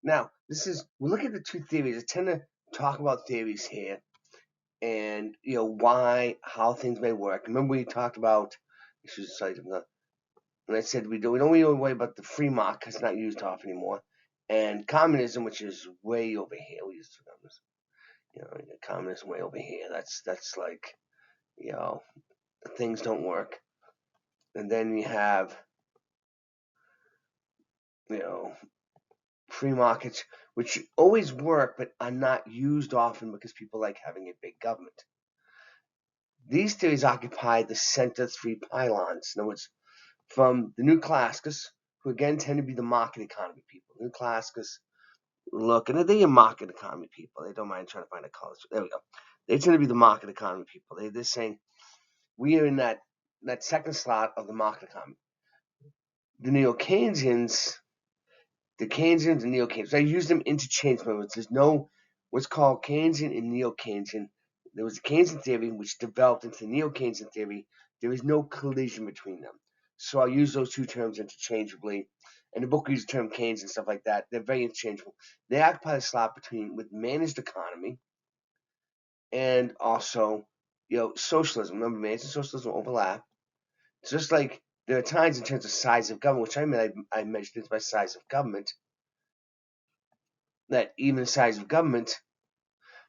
Now, we look at the two theories. I tend to talk about theories here and, how things may work. Remember we talked about, when I said we don't really worry about the free market, it's not used often anymore, and communism, which is way over here. We use communism way over here. That's like, things don't work. And then you have, you know, free markets, which always work but are not used often because people like having a big government. These theories occupy the center three pylons. In other words, from the New Classicals, who again tend to be the market economy people. New Classicals look, and they're market economy people. They don't mind trying to find a college. There we go. They tend to be the market economy people. They're saying we are in that second slot of the market economy. The Neo-Keynesians, and Neo-Keynesians, I use them interchangeably. There's no what's called Keynesian and Neo-Keynesian. There was a Keynesian theory which developed into Neo-Keynesian theory. There is no collision between them. So I'll use those two terms interchangeably. In the book, we use the term Keynes and stuff like that. They're very interchangeable. They occupy the slot with managed economy and also, socialism. Remember, managed and socialism overlap. It's just like there are times in terms of size of government, which I measured this by size of government, that even the size of government,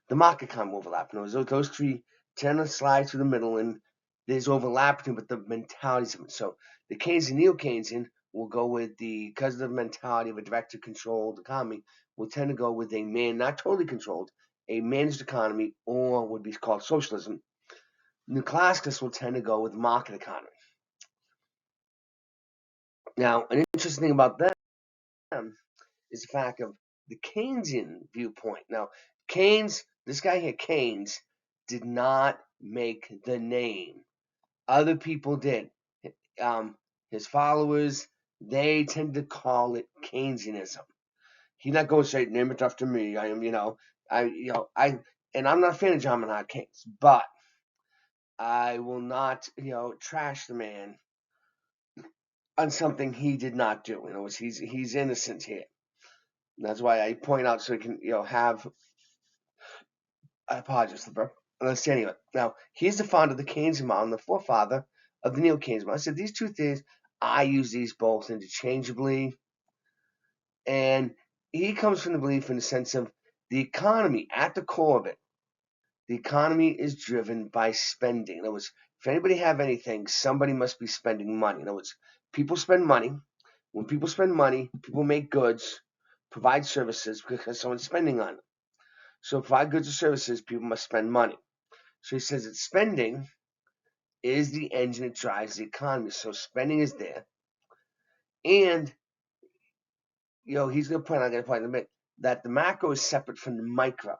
the market economy overlap. Those three tend to slide through the middle, and there's overlap between, but the mentalities of it. So the Keynesian, Neo-Keynesian will go with because of the mentality of a director-controlled economy, will tend to go with not totally controlled, a managed economy, or would be called socialism. New Classicals will tend to go with market economy. Now, an interesting thing about them is the fact of the Keynesian viewpoint. Now, this guy here, Keynes, did not make the name. Other people did. His followers, they tend to call it Keynesianism. He's not going to say, name it after me. I am, and I'm not a fan of John Maynard Keynes, but I will not, trash the man on something he did not do. He's innocent here. And that's why I point out so he can, have. I apologize for understanding it. Now, he's the founder of the Keynesian model and the forefather of the Neo-Keynesian model. I said these two things, I use these both interchangeably. And he comes from the belief in the sense of the economy, at the core of it, the economy is driven by spending. In other words, if anybody have anything, somebody must be spending money. In other words, people spend money. When people spend money, people make goods, provide services because someone's spending on them. So to provide goods or services, people must spend money. So he says that spending is the engine that drives the economy. So spending is there. And, he's going to point out, in a minute, that the macro is separate from the micro.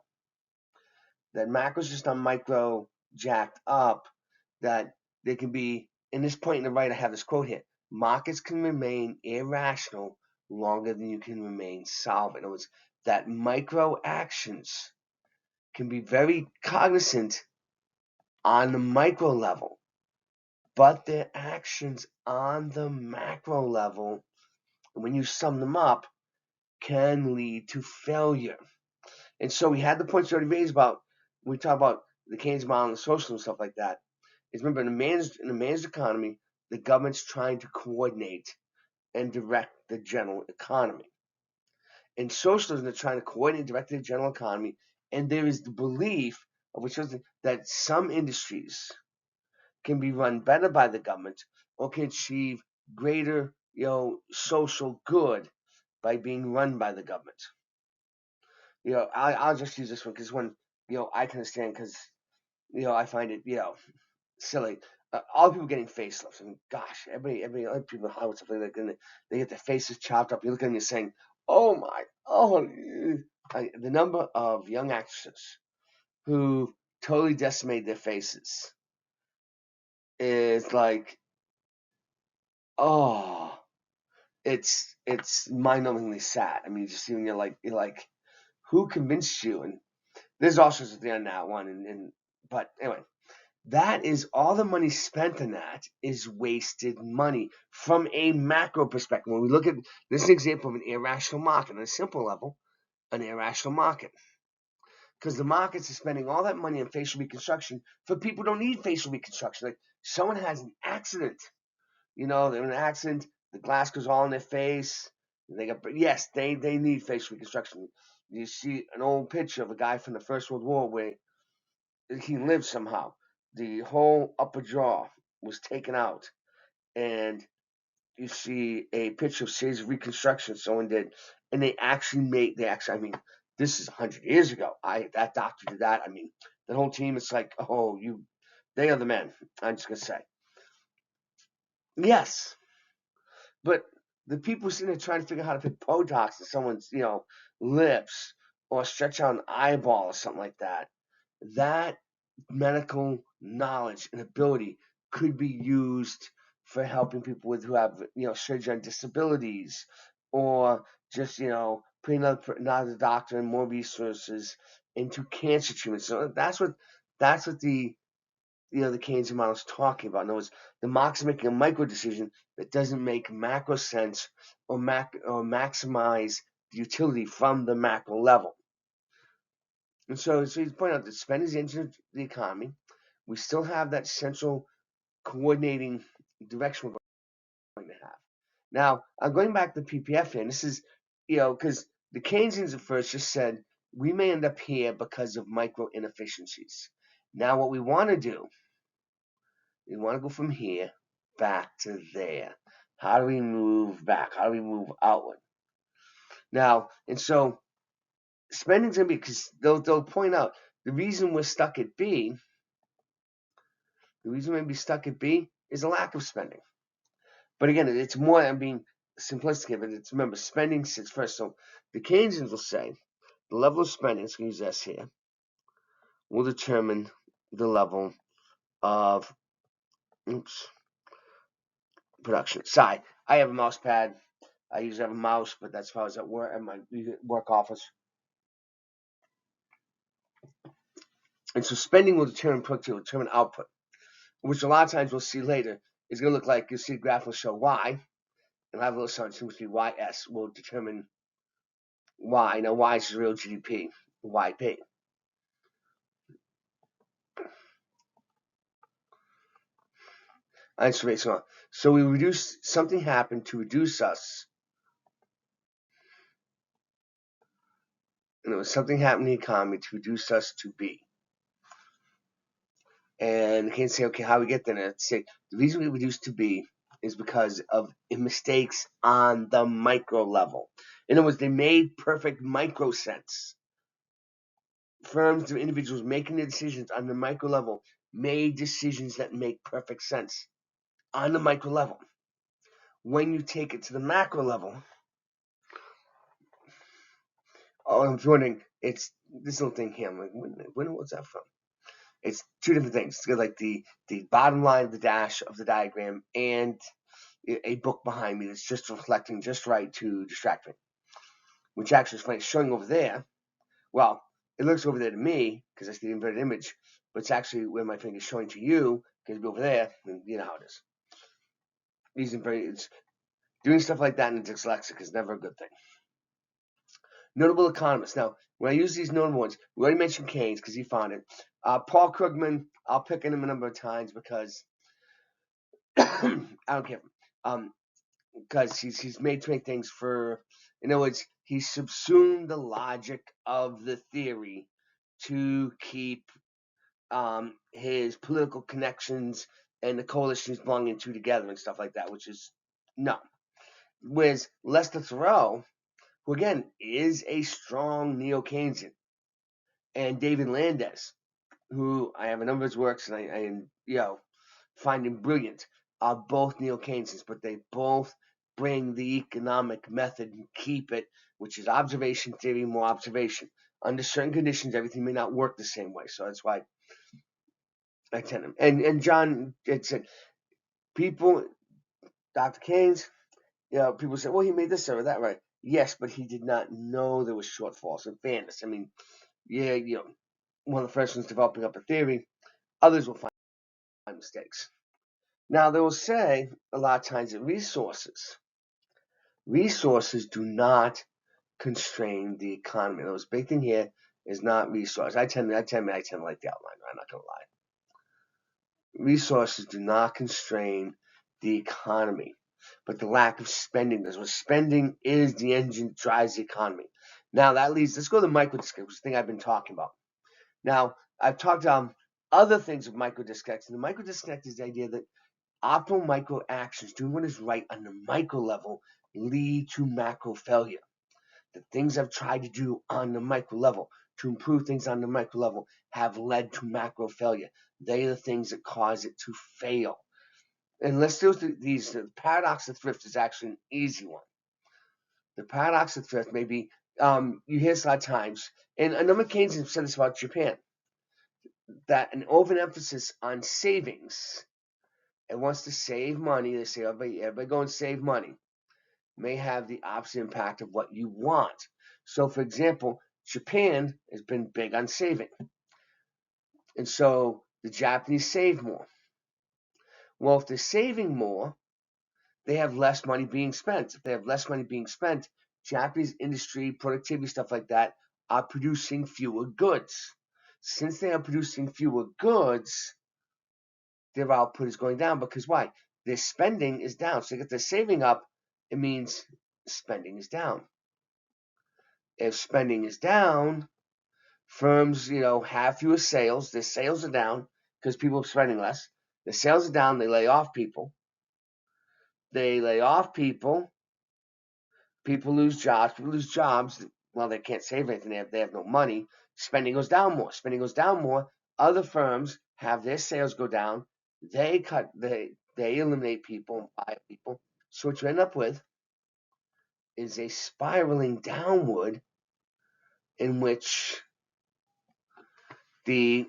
That macro is just on micro jacked up, that they can be, in this point in the right, I have this quote here, markets can remain irrational longer than you can remain solvent. In other words, that micro actions can be very cognizant on the micro level, but their actions on the macro level, when you sum them up, can lead to failure. And so we had the points already raised about, when we talk about the Keynes model and socialism and stuff like that, is remember, in a managed economy, the government's trying to coordinate and direct the general economy. In socialism, they're trying to coordinate and direct the general economy, and there is the belief of that some industries can be run better by the government or can achieve greater, social good by being run by the government. I'll just use this one because one, I can understand because, I find it, silly. All people getting facelifts. I mean, gosh, everybody, other people in Hollywood, stuff like that, they get their faces chopped up. You look at them and you're saying, the number of young actresses who totally decimate their faces is like, it's mind-numbingly sad. I mean, just seeing you're like, who convinced you? And there's all sorts of things on that one. But anyway, that is all the money spent on that is wasted money from a macro perspective. When we look at this, is an example of an irrational market on a simple level, an irrational market. Because the markets are spending all that money on facial reconstruction for people who don't need facial reconstruction. Like someone has an accident, they're in an accident, the glass goes all in their face. Yes, they need facial reconstruction. You see an old picture of a guy from the First World War where he lived somehow. The whole upper jaw was taken out, and you see a picture of series of reconstruction someone did, and I mean, this is 100 years ago. That doctor did that. I mean, the whole team is like, oh, they are the men. I'm just gonna say, yes, but the people sitting there trying to figure out how to put Botox in someone's, lips or stretch out an eyeball or something like that, that medical knowledge and ability could be used for helping people who have, surgery on disabilities, or just, putting another doctor and more resources into cancer treatment. So that's what the Keynesian model is talking about. In other words, the Marx is making a micro decision that doesn't make macro sense or maximize the utility from the macro level. And so he's pointing out that spending is the engine of the economy. We still have that central coordinating direction we're going to have. Now, I'm going back to the PPF here, and this is, because the Keynesians at first just said, we may end up here because of micro inefficiencies. Now, what we want to do, we want to go from here back to there. How do we move back? How do we move outward? Now, and so spending's going to be, because they'll point out, the reason we're stuck at B, is a lack of spending. But again, it's more, I'm being simplistic, but it's, remember, spending sits first. So the Keynesians will say the level of spending, let's use S here, will determine the level of production. Sorry, I have a mouse pad. I usually have a mouse, but that's how I was at work at my work office. And so spending will determine productivity, will determine output, which a lot of times we'll see later is going to look like, you'll see the graph will show Y, and I have a little sign, it seems to be YS, will determine Y. Now, Y is real GDP, YP. So we reduce, something happened to reduce us. And it was something happened in the economy to reduce us to B. And you can't say, okay, how we get there? Let's say the reason we reduced to B is because of mistakes on the micro level. In other words, they made perfect micro sense. Firms or individuals making the decisions on the micro level made decisions that make perfect sense on the micro level. When you take it to the macro level, I'm wondering, it's this little thing here. I'm like, when was that from? It's two different things. It's like the bottom line of the dash of the diagram and a book behind me that's just reflecting just right to distract me. Which actually is funny. It's showing over there. Well, it looks over there to me because that's the inverted image, but it's actually where my finger is showing to you because it'll be over there, and you know how it is. It's doing stuff like that in dyslexic is never a good thing. Notable economists. Now, when I use these notable ones, we already mentioned Keynes because he found it. Paul Krugman, I'll pick on him a number of times because I don't care. Because he's made to make things for, in other words, he subsumed the logic of the theory to keep his political connections and the coalition he's belonging to together and stuff like that, which is no. Whereas Lester Thoreau, who again is a strong Neo-Keynesian, and David Landis, who I have a number of his works and I find him brilliant, are both Neo-Keynesians, but they both bring the economic method and keep it, which is observation theory, more observation. Under certain conditions, everything may not work the same way. So that's why I tend to. And John had said, people, Dr. Keynes, people say, well, he made this or that right. Yes, but he did not know there was shortfalls in fairness. I mean, one of the first ones developing up a theory. Others will find mistakes. Now, they will say a lot of times that resources do not constrain the economy. The big thing here is not resource. I tend to like the outline. I'm not going to lie. Resources do not constrain the economy, but the lack of spending does. Well, spending is the engine that drives the economy. Now that leads. Let's go to microdisconnect, which is the thing I've been talking about. Now I've talked other things of microdisconnects, and the microdisconnect is the idea that optimal micro actions, doing what is right on the micro level, lead to macro failure. The things I've tried to do on the micro level to improve things on the micro level have led to macro failure. They are the things that cause it to fail. And let's do these. The paradox of thrift is actually an easy one. The paradox of thrift may be, you hear this a lot of times, and a number of Keynesians have said this about Japan, that an overemphasis on savings and wants to save money, they say, everybody go and save money, may have the opposite impact of what you want. So, for example, Japan has been big on saving. And so the Japanese save more. Well, if they're saving more, they have less money being spent. If they have less money being spent, Japanese industry, productivity, stuff like that, are producing fewer goods. Since they are producing fewer goods, their output is going down because why? Their spending is down. So if they're saving up, it means spending is down. If spending is down, firms, have fewer sales. Their sales are down because people are spending less. The sales are down. They lay off people. People lose jobs. People lose jobs. Well, they can't save anything. They have no money. Spending goes down more. Other firms have their sales go down. They eliminate people and buy people. So what you end up with is a spiraling downward in which the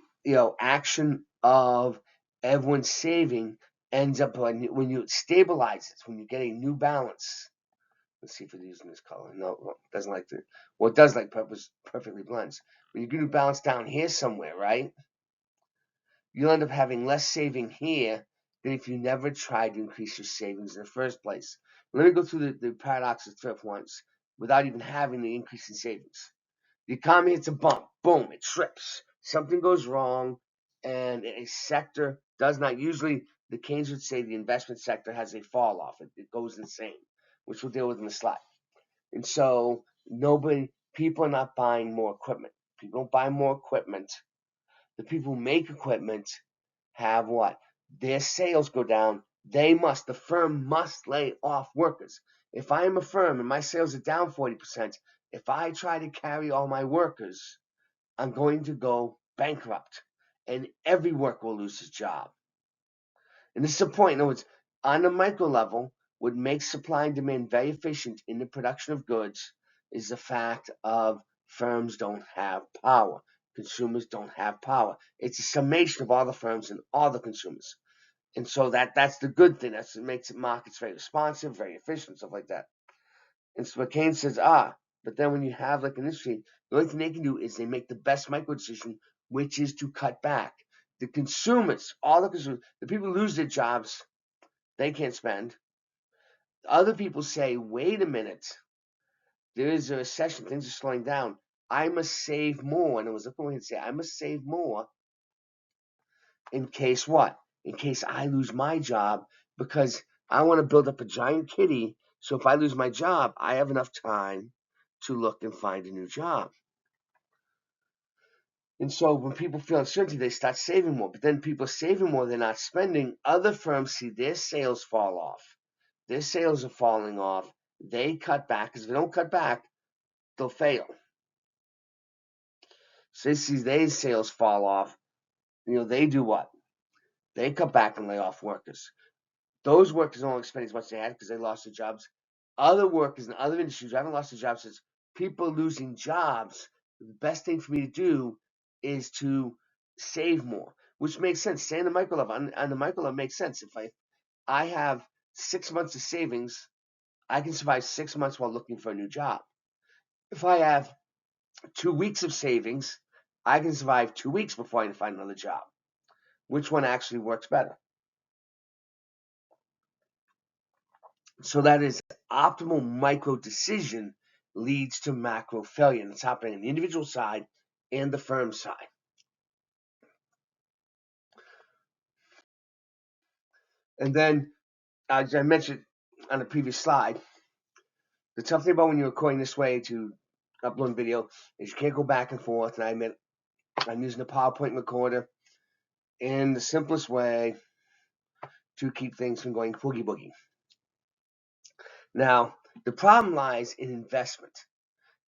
action of everyone saving ends up when you stabilize it, when you get a new balance. Let's see if it's using this color. No, it doesn't like the. Well, it does like perfectly blends. When you get a balance down here somewhere, right? You'll end up having less saving here than if you never tried to increase your savings in the first place. Let me go through the paradox of thrift once without even having the increase in savings. The economy hits a bump. Boom, it trips. Something goes wrong, and a sector does not. Usually, the Keynes would say the investment sector has a fall off. It goes insane, which we'll deal with in the slide. And so people are not buying more equipment. People don't buy more equipment. The people who make equipment have what? Their sales go down. The firm must lay off workers. If I am a firm and my sales are down 40%, if I try to carry all my workers, I'm going to go bankrupt. And every worker will lose his job. And this is the point. In other words, on the micro level, what makes supply and demand very efficient in the production of goods is the fact of firms don't have power. Consumers don't have power. It's a summation of all the firms and all the consumers. And so that's the good thing. That's what makes markets very responsive, very efficient, stuff like that. And so McCain says, but then when you have like an industry, the only thing they can do is they make the best micro decision, which is to cut back. The consumers, all the consumers, the people who lose their jobs, they can't spend. Other people say, wait a minute, there is a recession, things are slowing down. I must save more. And it was the point to say, I must save more in case what? In case I lose my job, because I want to build up a giant kitty. So if I lose my job, I have enough time to look and find a new job. And so when people feel uncertainty, they start saving more. But then people saving more, they're not spending. Other firms see their sales fall off. Their sales are falling off. They cut back, because if they don't cut back, they'll fail. So they see their sales fall off. They do what? They cut back and lay off workers. Those workers don't spend as much as they had because they lost their jobs. Other workers in other industries who haven't lost their jobs, says people losing jobs, the best thing for me to do is to save more, which makes sense. Stay on the micro level. On the micro level, makes sense. If I have 6 months of savings, I can survive 6 months while looking for a new job. If I have 2 weeks of savings, I can survive 2 weeks before I can find another job. which one actually works better. So that is optimal micro decision leads to macro failure. And it's happening on the individual side and the firm side. And then, as I mentioned on the previous slide, the tough thing about when you're recording this way to upload video is you can't go back and forth. And I admit I'm using a PowerPoint recorder in the simplest way to keep things from going boogie boogie. Now, the problem lies in investment.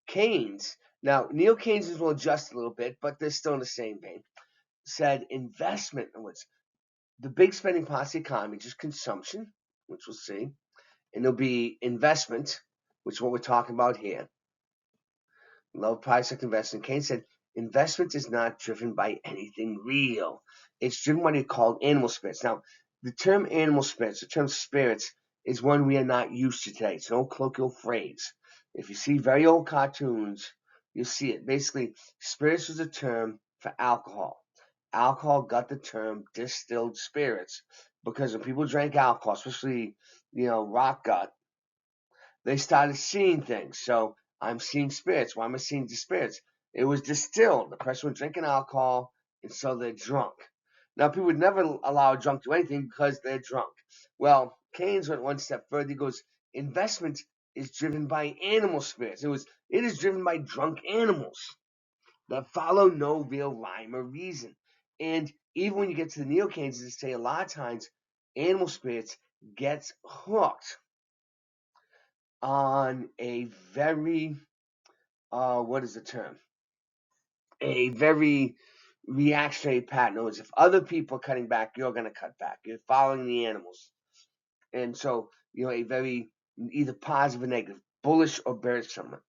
Keynes, now Neo-Keynesians will adjust a little bit, but they're still in the same vein, said investment was the big spending part of the economy, just consumption, which we'll see, and there'll be investment, which is what we're talking about here. Low price of investment. Keynes said investment is not driven by anything real. It's driven by what they call animal spirits. Now, the term animal spirits, the term spirits, is one we are not used to today. It's an old colloquial phrase. If you see very old cartoons, you'll see it. Basically, spirits was a term for alcohol. Alcohol got the term distilled spirits because when people drank alcohol, especially, rock gut, they started seeing things. So I'm seeing spirits. Why am I seeing the spirits? It was distilled. The person was drinking alcohol, and so they're drunk. Now, people would never allow a drunk to do anything because they're drunk. Well, Keynes went one step further. He goes, investment is driven by animal spirits. It is driven by drunk animals that follow no real rhyme or reason. And even when you get to the Neo-Keynesians, they say a lot of times animal spirits gets hooked on a very, what is the term? A very reactionary pattern. In other words, if other people are cutting back, you're going to cut back. You're following the animals. And so, a very either positive or negative, bullish or bearish somewhere.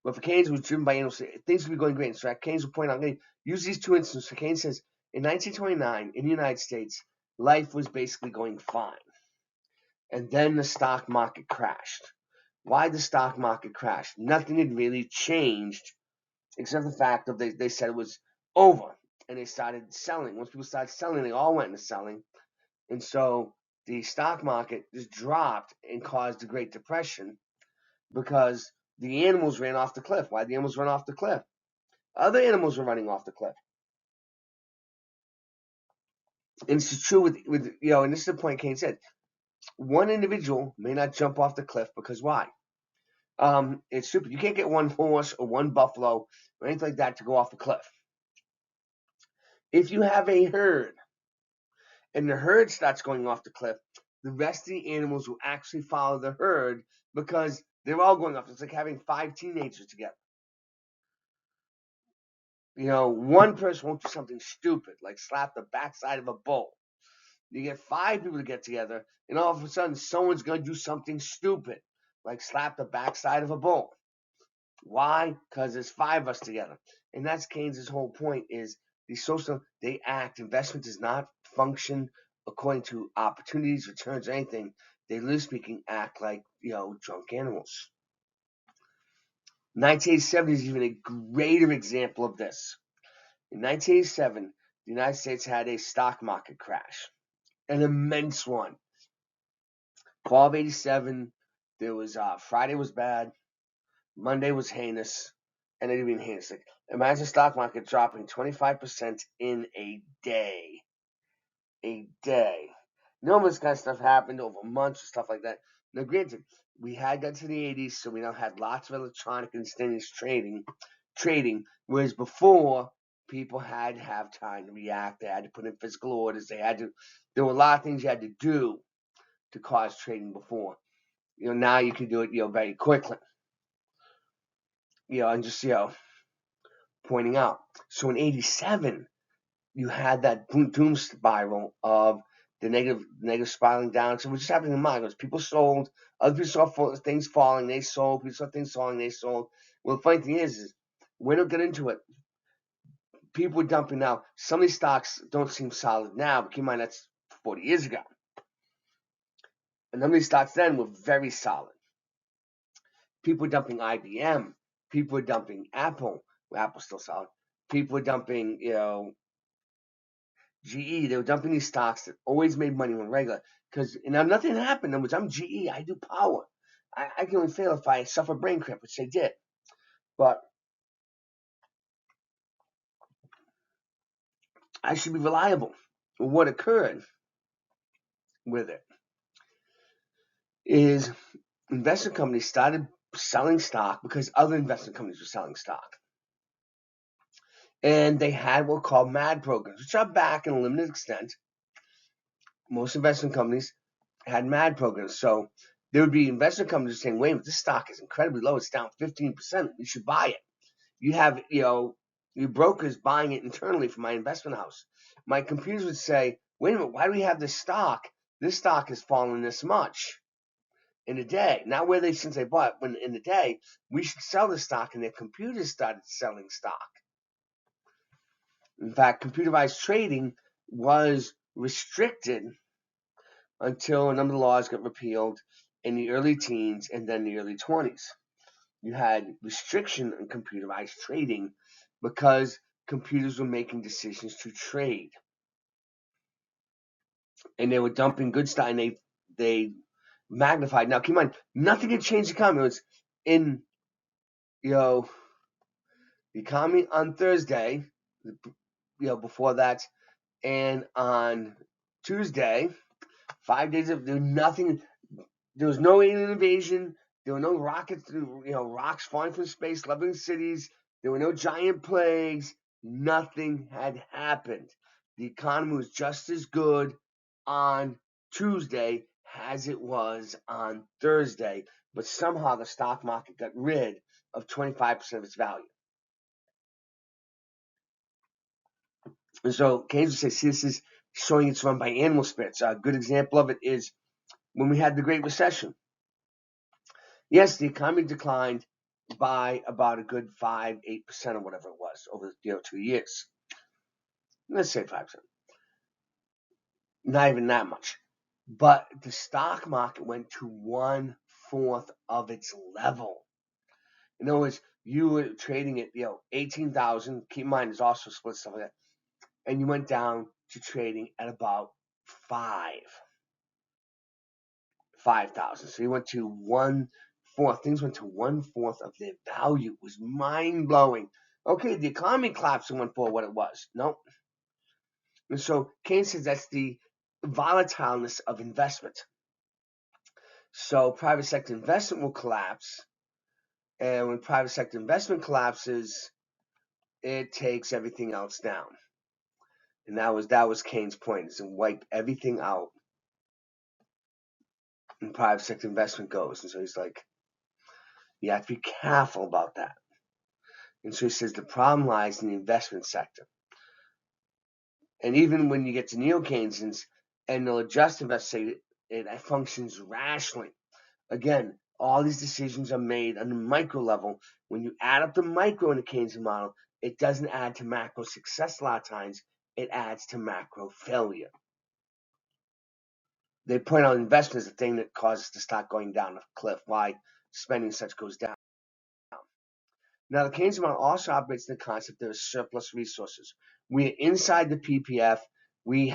But for Keynes, was driven by animals. Things would be going great. And so Keynes will point out, use these two instances. So Keynes says, in 1929, in the United States, life was basically going fine. And then the stock market crashed. Why the stock market crashed? Nothing had really changed except the fact that they said it was over. And they started selling. Once people started selling, they all went into selling. And so the stock market just dropped and caused the Great Depression because the animals ran off the cliff. Why did the animals run off the cliff? Other animals were running off the cliff. And it's true with and this is the point Keynes said. One individual may not jump off the cliff because why? It's stupid. You can't get one horse or one buffalo or anything like that to go off the cliff. If you have a herd and the herd starts going off the cliff, the rest of the animals will actually follow the herd because they're all going off. It's like having 5 teenagers together. One person won't do something stupid, like slap the backside of a bull. You get 5 people to get together, and all of a sudden, someone's going to do something stupid, like slap the backside of a bull. Why? Because there's 5 of us together. And that's Keynes' whole point is they act. Investment does not function according to opportunities, returns, or anything. They, literally speaking, act like, drunk animals. 1987 is even a greater example of this. In 1987, the United States had a stock market crash, an immense one. Fall of 87, there was Friday was bad, Monday was heinous, and it even heinous. Like, imagine the stock market dropping 25% in a day. A day. Normally, this kind of stuff happened over months and stuff like that. Now, granted, we had got to the 80s, so we now had lots of electronic and instantaneous trading, whereas before, people had to have time to react. They had to put in physical orders. There were a lot of things you had to do to cause trading before. Now you can do it, very quickly. And just, pointing out. So in 87, you had that doom spiral of the negative spiraling down. So what just happened in the market was people sold, other people saw things falling, they sold, people saw things falling, they sold. Well, the funny thing is we don't get into it. People were dumping now. Some of these stocks don't seem solid now, but keep in mind that's 40 years ago. And some of these stocks then were very solid. People were dumping IBM. People were dumping Apple. Well, Apple's still solid. People were dumping, GE, they were dumping these stocks that always made money when regular. Because now nothing happened. In other words, I'm GE. I do power. I can only fail if I suffer brain cramp, which they did. But I should be reliable. What occurred with it is investment companies started selling stock because other investment companies were selling stock. And they had what were called MAD programs, which are back in a limited extent. Most investment companies had MAD programs. So there would be investment companies saying, wait a minute, this stock is incredibly low. It's down 15%. We should buy it. You have, your brokers buying it internally from my investment house. My computers would say, wait a minute, why do we have this stock? This stock has fallen this much in a day. Not where they since they bought, but in the day, we should sell the stock, and their computers started selling stock. In fact, computerized trading was restricted until a number of laws got repealed in the early teens and then the early 20s. You had restriction on computerized trading because computers were making decisions to trade. And they were dumping good stock, and they magnified. Now, keep in mind, nothing had changed the economy. It was in, the economy on Thursday, before that, and on Tuesday, 5 days of nothing. There was no alien invasion. There were no rockets, rocks falling from space, leveling cities. There were no giant plagues. Nothing had happened. The economy was just as good on Tuesday as it was on Thursday, but somehow the stock market got rid of 25% of its value. And so Keynes would say, see, this is showing it's run by animal spirits. A good example of it is when we had the Great Recession. Yes, the economy declined by about a good 5-8% or whatever it was over 2 years. Let's say 5%. Not even that much. But the stock market went to 1/4 of its level. In other words, you were trading at 18,000. Keep in mind, there's also split stuff like that, and you went down to trading at about 5,000. So you went to 1/4. Things went to 1/4 of their value. It was mind blowing. Okay, the economy collapsed and 1/4 what it was. No. And so Keynes says that's the volatileness of investment. So private sector investment will collapse, and when private sector investment collapses, it takes everything else down. And that was Keynes' point, is to wipe everything out, and private sector investment goes. And so he's like, you have to be careful about that. And so he says the problem lies in the investment sector. And even when you get to Neo-Keynesians, and they'll adjust investment, say it functions rationally. Again, all these decisions are made on the micro level. When you add up the micro in the Keynesian model, it doesn't add to macro success a lot of times. It adds to macro failure. They point out investment as the thing that causes the stock going down a cliff, why spending such goes down. Now, the Keynesian model also operates in the concept of surplus resources. We're inside the PPF. We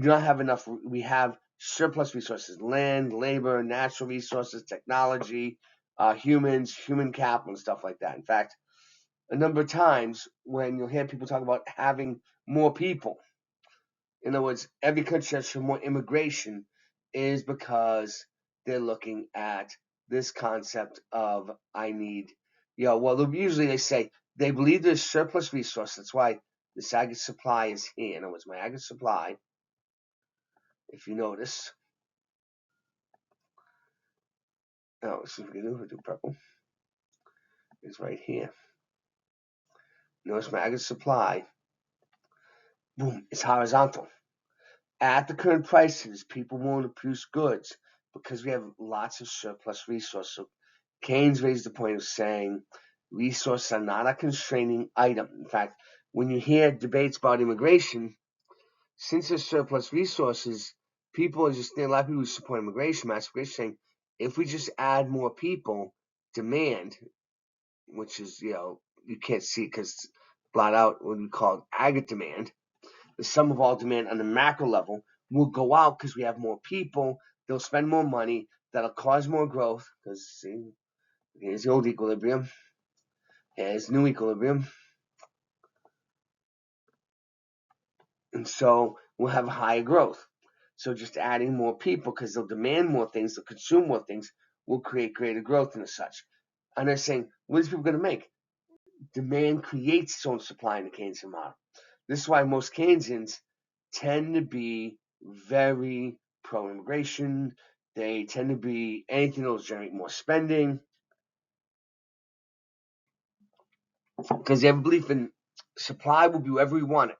do not have enough. We have surplus resources: land, labor, natural resources, technology, humans, human capital, and stuff like that. In fact, a number of times when you'll hear people talk about having more people, in other words, every country has more immigration, is because they're looking at this concept of I need, usually they say they believe there's surplus resource. That's why this aggregate supply is here. In other words, my aggregate supply, if you notice, this is going to do purple, is right here. Notice my aggregate supply, boom, it's horizontal. At the current prices, people want to produce goods because we have lots of surplus resources. So Keynes raised the point of saying resources are not a constraining item. In fact, when you hear debates about immigration, since there's surplus resources, people are just, a lot of people who support immigration, mass immigration, saying if we just add more people, demand, which is, you can't see it because it's blotted out what we call aggregate demand, the sum of all demand on the macro level will go out because we have more people. They'll spend more money. That'll cause more growth because, see, here's the old equilibrium. Here's new equilibrium. And so we'll have higher growth. So just adding more people because they'll demand more things, they'll consume more things, will create greater growth and such. And they're saying, what is people going to make? Demand creates its own supply in the Keynesian model. This is why most Keynesians tend to be very pro-immigration. They tend to be anything that will generate more spending because they have a belief in supply will be wherever we want it.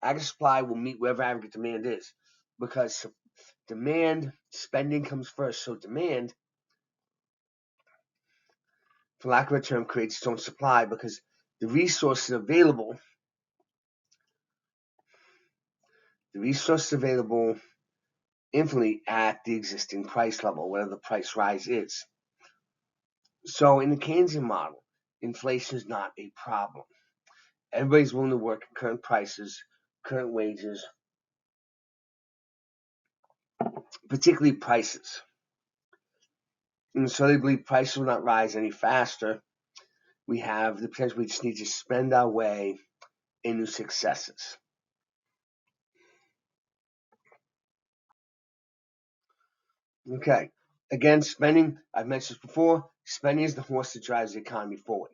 Aggregate supply will meet wherever aggregate demand is because demand, spending comes first. So demand, for lack of a term, creates its own supply because the resources available infinitely at the existing price level, whatever the price rise is. So in the Keynesian model, inflation is not a problem. Everybody's willing to work at current prices, current wages, particularly prices. And so they believe prices will not rise any faster. We have the potential, we just need to spend our way into successes. Okay. Again, spending, I've mentioned this before, spending is the horse that drives the economy forward.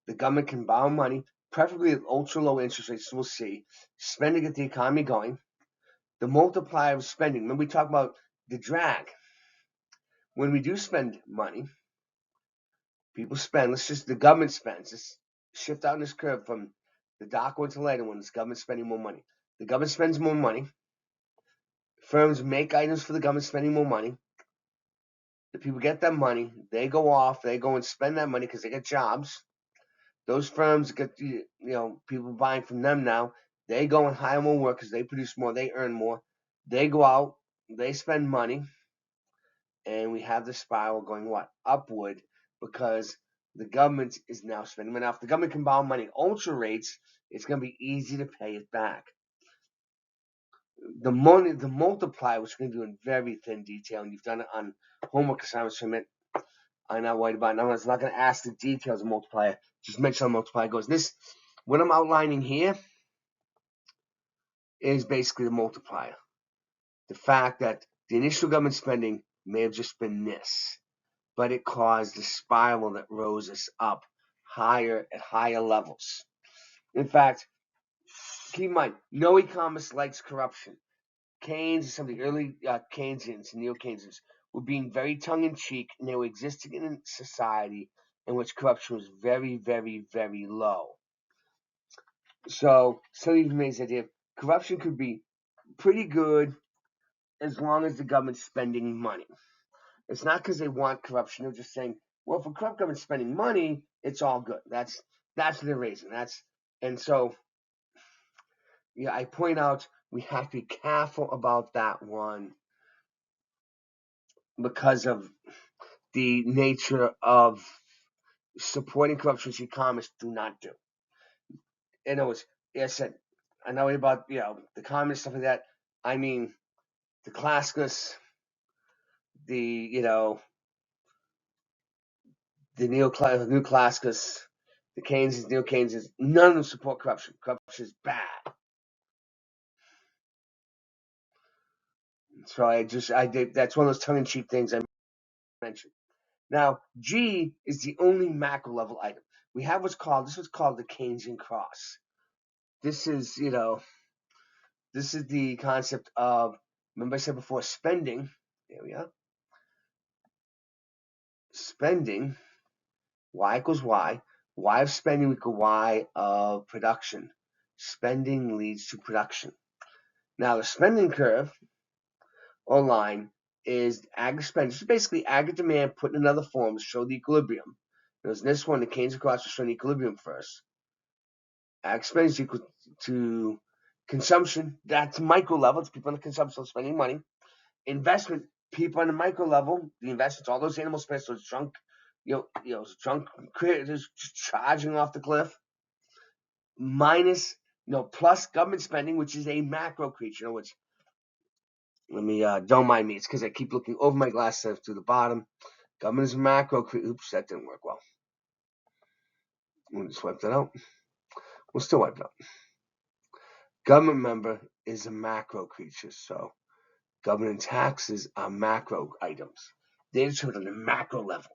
The government can borrow money, preferably at ultra low interest rates, we'll see, spend to get the economy going. The multiplier of spending, when we talk about the drag, when we do spend money, people spend, the government spends. Let's shift out in this curve from the dark one to the lighter one. This government spending more money. The government spends more money. Firms make items for the government spending more money. The people get that money. They go off. They go and spend that money because they get jobs. Those firms get, people buying from them now. They go and hire more workers. They produce more. They earn more. They go out. They spend money. And we have the spiral going what? Upward because the government is now spending money. Now, if the government can borrow money at ultra rates, it's going to be easy to pay it back. The multiplier, which we're going to do in very thin detail, and you've done it on homework assignments from it, I'm not worried about it. I'm not going to ask the details of multiplier. Just make sure the multiplier goes. What I'm outlining here is basically the multiplier. The fact that the initial government spending may have just been this, but it caused a spiral that rose us up higher at higher levels. In fact, keep in mind, no economist likes corruption. Keynes and some of the early Keynesians and Neo-Keynesians were being very tongue-in-cheek, and they were existing in a society in which corruption was very, very, very low. So some even made this idea corruption could be pretty good as long as the government's spending money. It's not because they want corruption. They're just saying, well, if a corrupt government's spending money, it's all good. That's their reason. And so I point out we have to be careful about that one because of the nature of supporting corruption, which economists do not do. In other words, I said, I know about the communists, stuff like that. I mean, the classicals, the New Classicals, the Keynesians, Neo-Keynesians, none of them support corruption. Corruption is bad. So that's one of those tongue-in-cheek things I mentioned. Now, G is the only macro level item. We have what's called the Keynesian cross. This is the concept of, remember I said before, spending. There we are. Spending, Y equals Y. Y of spending equals Y of production. Spending leads to production. Now, the spending curve or line is aggregate spending. This is basically aggregate demand put in another form to show the equilibrium. There's this one, the Keynesian cross, will show the equilibrium first. Aggregate spending is equal to consumption. That's micro level. It's people on the consumption spending money. Investment, people on the micro level, the investments, all those animal spirits, those drunk, drunk creators just charging off the cliff. Minus plus government spending, which is a macro creature. In other words, let me, don't mind me. It's because I keep looking over my glasses to the bottom. Government is a macro creature. Oops, that didn't work well. We'll just wipe that out. We'll still wipe it out. Government member is a macro creature. So government taxes are macro items. They're determined on the macro level.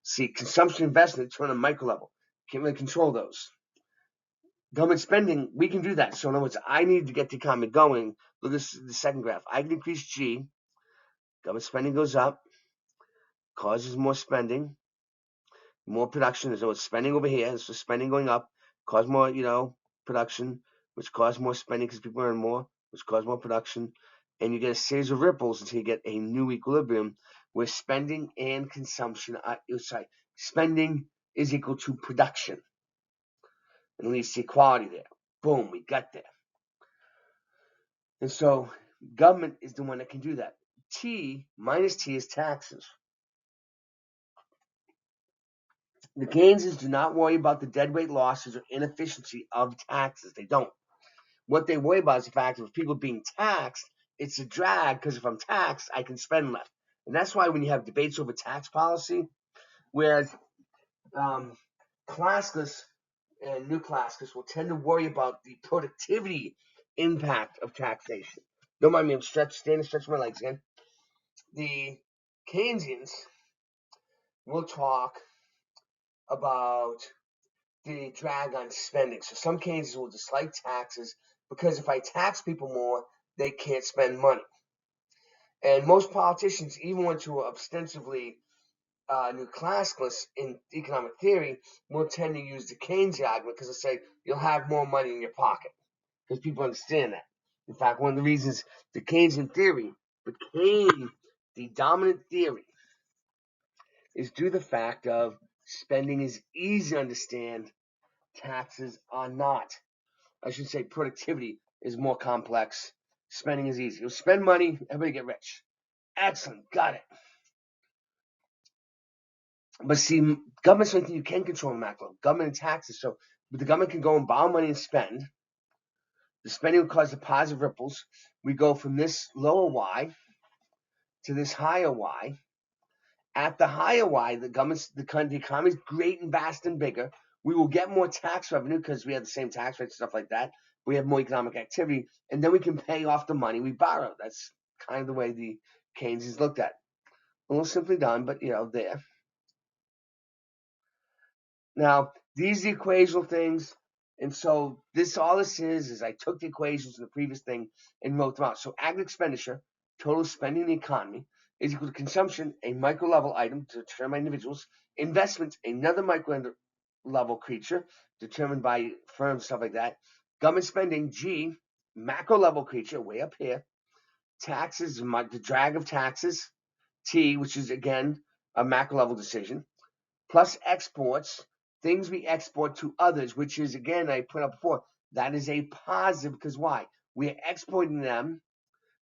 See, consumption investment determined on the micro level. Can't really control those. Government spending, we can do that. So in other words, I need to get the economy going. Look at the second graph. I can increase G. Government spending goes up, causes more spending, more production. There's no spending over here. So spending going up, cause more, production, which cause more spending because people earn more, which cause more production. And you get a series of ripples until you get a new equilibrium where spending and consumption spending is equal to production. And leads to equality there. Boom, we got there. And so government is the one that can do that. Minus T is taxes. The Keynesians do not worry about the deadweight losses or inefficiency of taxes. They don't. What they worry about is the fact that if people are being taxed, it's a drag because if I'm taxed, I can spend less. And that's why when you have debates over tax policy, whereas classicalists and new classicalists will tend to worry about the productivity impact of taxation. Don't mind me, I'm standing stretching my legs again. The Keynesians will talk about the drag on spending. So some Keynesians will dislike taxes because if I tax people more, they can't spend money. And most politicians, even ones who are ostensibly new classicalists in economic theory, will tend to use the Keynesian argument because they say you'll have more money in your pocket because people understand that. In fact, one of the reasons the Keynesian theory became the dominant theory is due to the fact of spending is easy to understand, taxes are not. I should say productivity is more complex. Spending is easy. You spend money, everybody get rich. Excellent, got it. But see, government's something you can control in macro. Government and taxes. So the government can go and borrow money and spend. The spending will cause the positive ripples. We go from this lower Y to this higher Y. At the higher Y, the economy is great and vast and bigger. We will get more tax revenue because we have the same tax rates and stuff like that. We have more economic activity, and then we can pay off the money we borrow. That's kind of the way the Keynesians looked at it. A little simply done, but there. Now, these are the equational things, and so all this is I took the equations in the previous thing and wrote them out. So aggregate expenditure, total spending in the economy, is equal to consumption, a micro level item determined by individuals, investments, another micro level creature determined by firms, stuff like that. Government spending, G, macro level creature, way up here. Taxes, the drag of taxes, T, which is again a macro level decision, plus exports, things we export to others, which is again, I put up before, that is a positive because why? We're exporting them.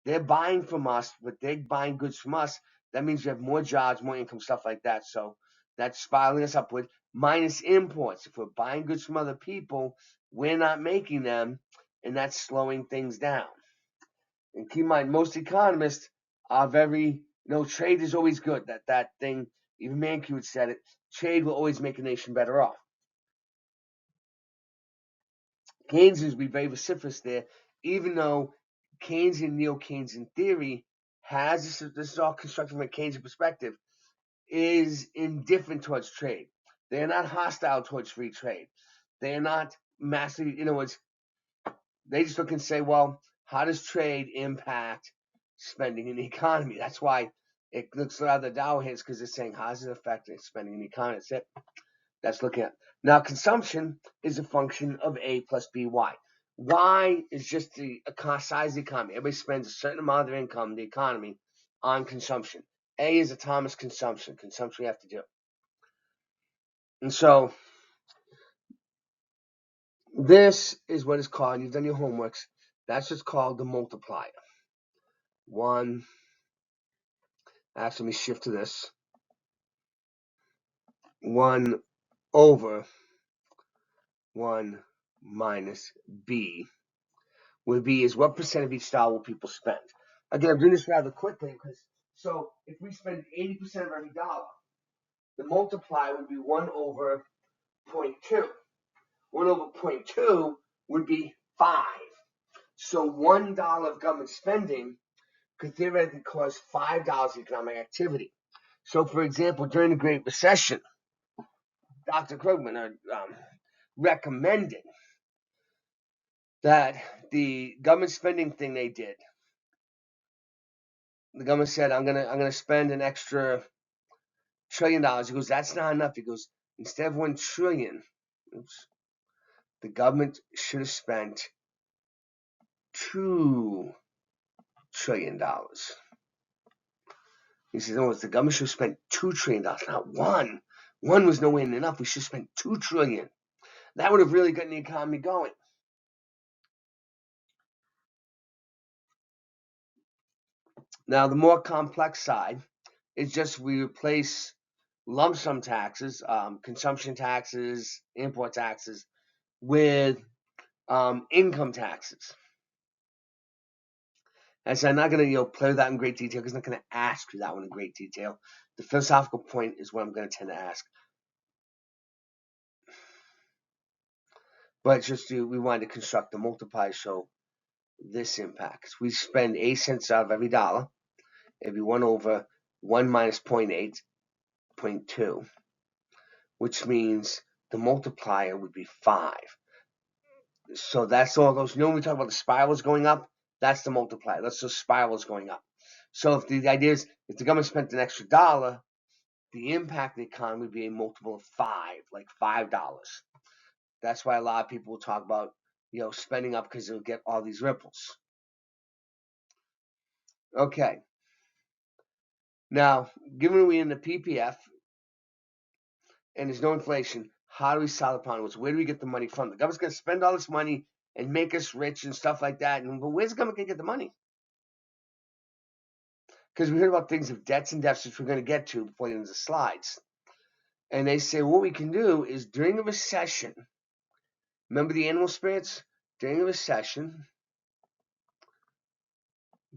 They're buying from us, but they're buying goods from us. That means we have more jobs, more income, stuff like that. So that's spiraling us upward. Minus imports. If we're buying goods from other people, we're not making them, and that's slowing things down. And keep in mind, most economists are very, trade is always good. That thing, even Mankiw said it, trade will always make a nation better off. Keynesians will be very vociferous there, even though Keynesian, Neo-Keynesian theory has, this is all constructed from a Keynesian perspective, is indifferent towards trade. They're not hostile towards free trade. They're not massively, they just look and say, well, how does trade impact spending in the economy? That's why it looks rather Dow hits because it's saying, how does it affect spending in the economy? That's it. That's looking at. Now, consumption is a function of A plus BY. Y is just the size of the economy. Everybody spends a certain amount of their income, the economy, on consumption. A is atomic consumption. Consumption we have to do. And so this is what is called, you've done your homeworks, that's what's called the multiplier. 1, actually let me shift to this. 1 over 1 minus B, where B is what percent of each dollar will people spend. Again, I'm doing this rather quickly because, so if we spend 80% of every dollar, the multiplier would be 1 over 0.2. 1 over 0.2 would be 5. So $1 of government spending could theoretically cause $5 of economic activity. So, for example, during the Great Recession, Dr. Krugman recommended that the government spending thing they did, the government said, I'm gonna spend an extra $1 trillion. He goes, that's not enough. He goes, instead of $1 trillion, the government should have spent $2 trillion. He says, no, the government should have spent $2 trillion, not one. One was nowhere enough. We should have spent $2 trillion. That would have really gotten the economy going. Now, the more complex side is just we replace lump sum taxes, consumption taxes, import taxes, with income taxes. And so I'm not going to play with that in great detail because I'm not going to ask you that one in great detail. The philosophical point is what I'm going to tend to ask. But just we wanted to construct the multiplier show this impact. We spend 8 cents out of every dollar. It'd be 1 over 1 minus 0.8, 0.2, which means the multiplier would be 5. So that's all those, when we talk about the spirals going up, that's the multiplier. That's those spirals going up. So if the idea is, if the government spent an extra $1, the impact of the economy would be a multiple of 5, like $5. That's why a lot of people will talk about, spending up because they'll get all these ripples. Okay. Now, given we're in the PPF and there's no inflation, how do we solve the problem? Where do we get the money from? The government's going to spend all this money and make us rich and stuff like that. But where's the government going to get the money? Because we heard about things of debts and deficits we're going to get to before the end of the slides. And they say what we can do is during a recession, remember the animal spirits? During a recession,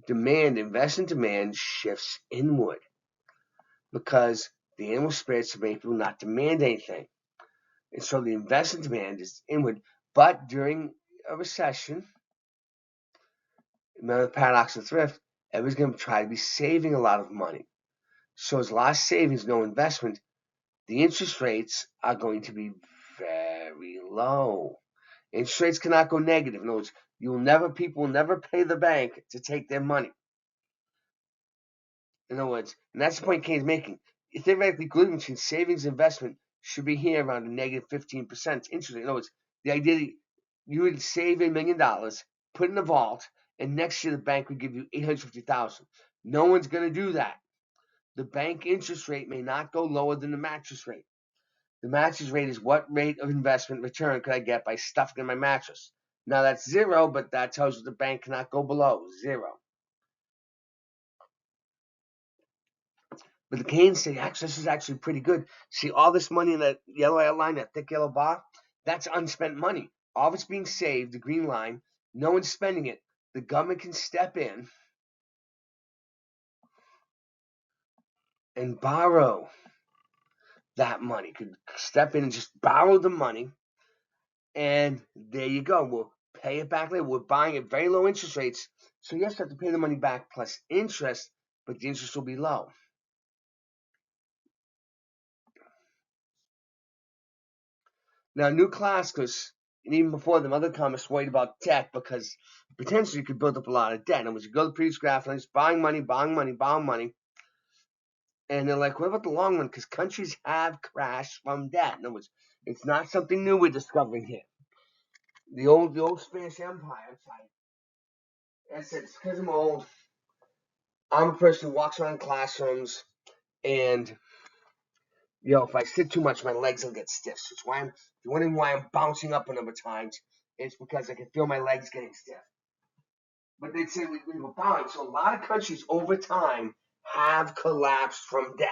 investment demand shifts inward because the animal spirits make people not demand anything. And so the investment demand is inward. But during a recession, remember the paradox of thrift, everybody's going to try to be saving a lot of money. So as a lot of savings, no investment, the interest rates are going to be very low. Interest rates cannot go negative. In other words, people will never pay the bank to take their money. In other words, and that's the point Keynes is making. Theoretically, equilibrium between savings and investment should be here around a negative 15% interest rate. In other words, the idea that you would save $1 million, put it in a vault, and next year the bank would give you $850,000. No one's going to do that. The bank interest rate may not go lower than the mattress rate. The mattress rate is what rate of investment return could I get by stuffing in my mattress. Now that's 0, but that tells you the bank cannot go below 0. But the Keynes say, actually, this is actually pretty good. See, all this money in that yellow outline, that thick yellow bar, that's unspent money. All of it's being saved, the green line. No one's spending it. The government can step in and borrow that money. Could step in and just borrow the money. And there you go. We'll pay it back later. We're buying at very low interest rates. So yes, you have to pay the money back plus interest, but the interest will be low. Now, New Classicals, and even before them, other economists worried about debt because potentially you could build up a lot of debt. And when you go to the previous graph, and it's buying money, and they're like, what about the long run? Because countries have crashed from debt. In other words, it's not something new we're discovering here. The old Spanish Empire, I said, it's because I'm old. I'm a person who walks around classrooms, and if I sit too much, my legs will get stiff. So it's why if you're wondering why I'm bouncing up a number of times, it's because I can feel my legs getting stiff. But they'd say we were bowing. So a lot of countries over time have collapsed from debt.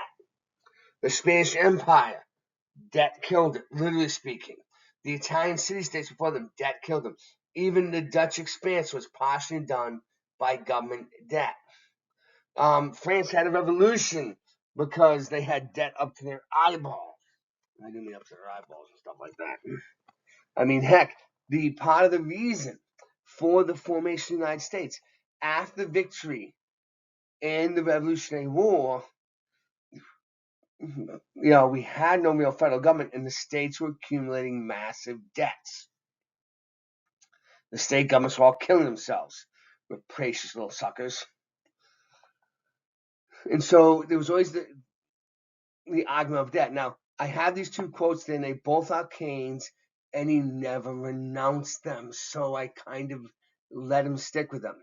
The Spanish Empire, debt killed it, literally speaking. The Italian city-states before them, debt killed them. Even the Dutch expanse was partially done by government debt. France had a revolution because they had debt up to their eyeballs. I didn't mean up to their eyeballs and stuff like that. I mean, heck, the part of the reason for the formation of the United States after victory in the Revolutionary War, we had no real federal government, and the states were accumulating massive debts. The state governments were all killing themselves, rapacious little suckers. And so there was always the argument of debt. Now, I have these two quotes there, and they both are Keynes, and he never renounced them, so I kind of let him stick with them.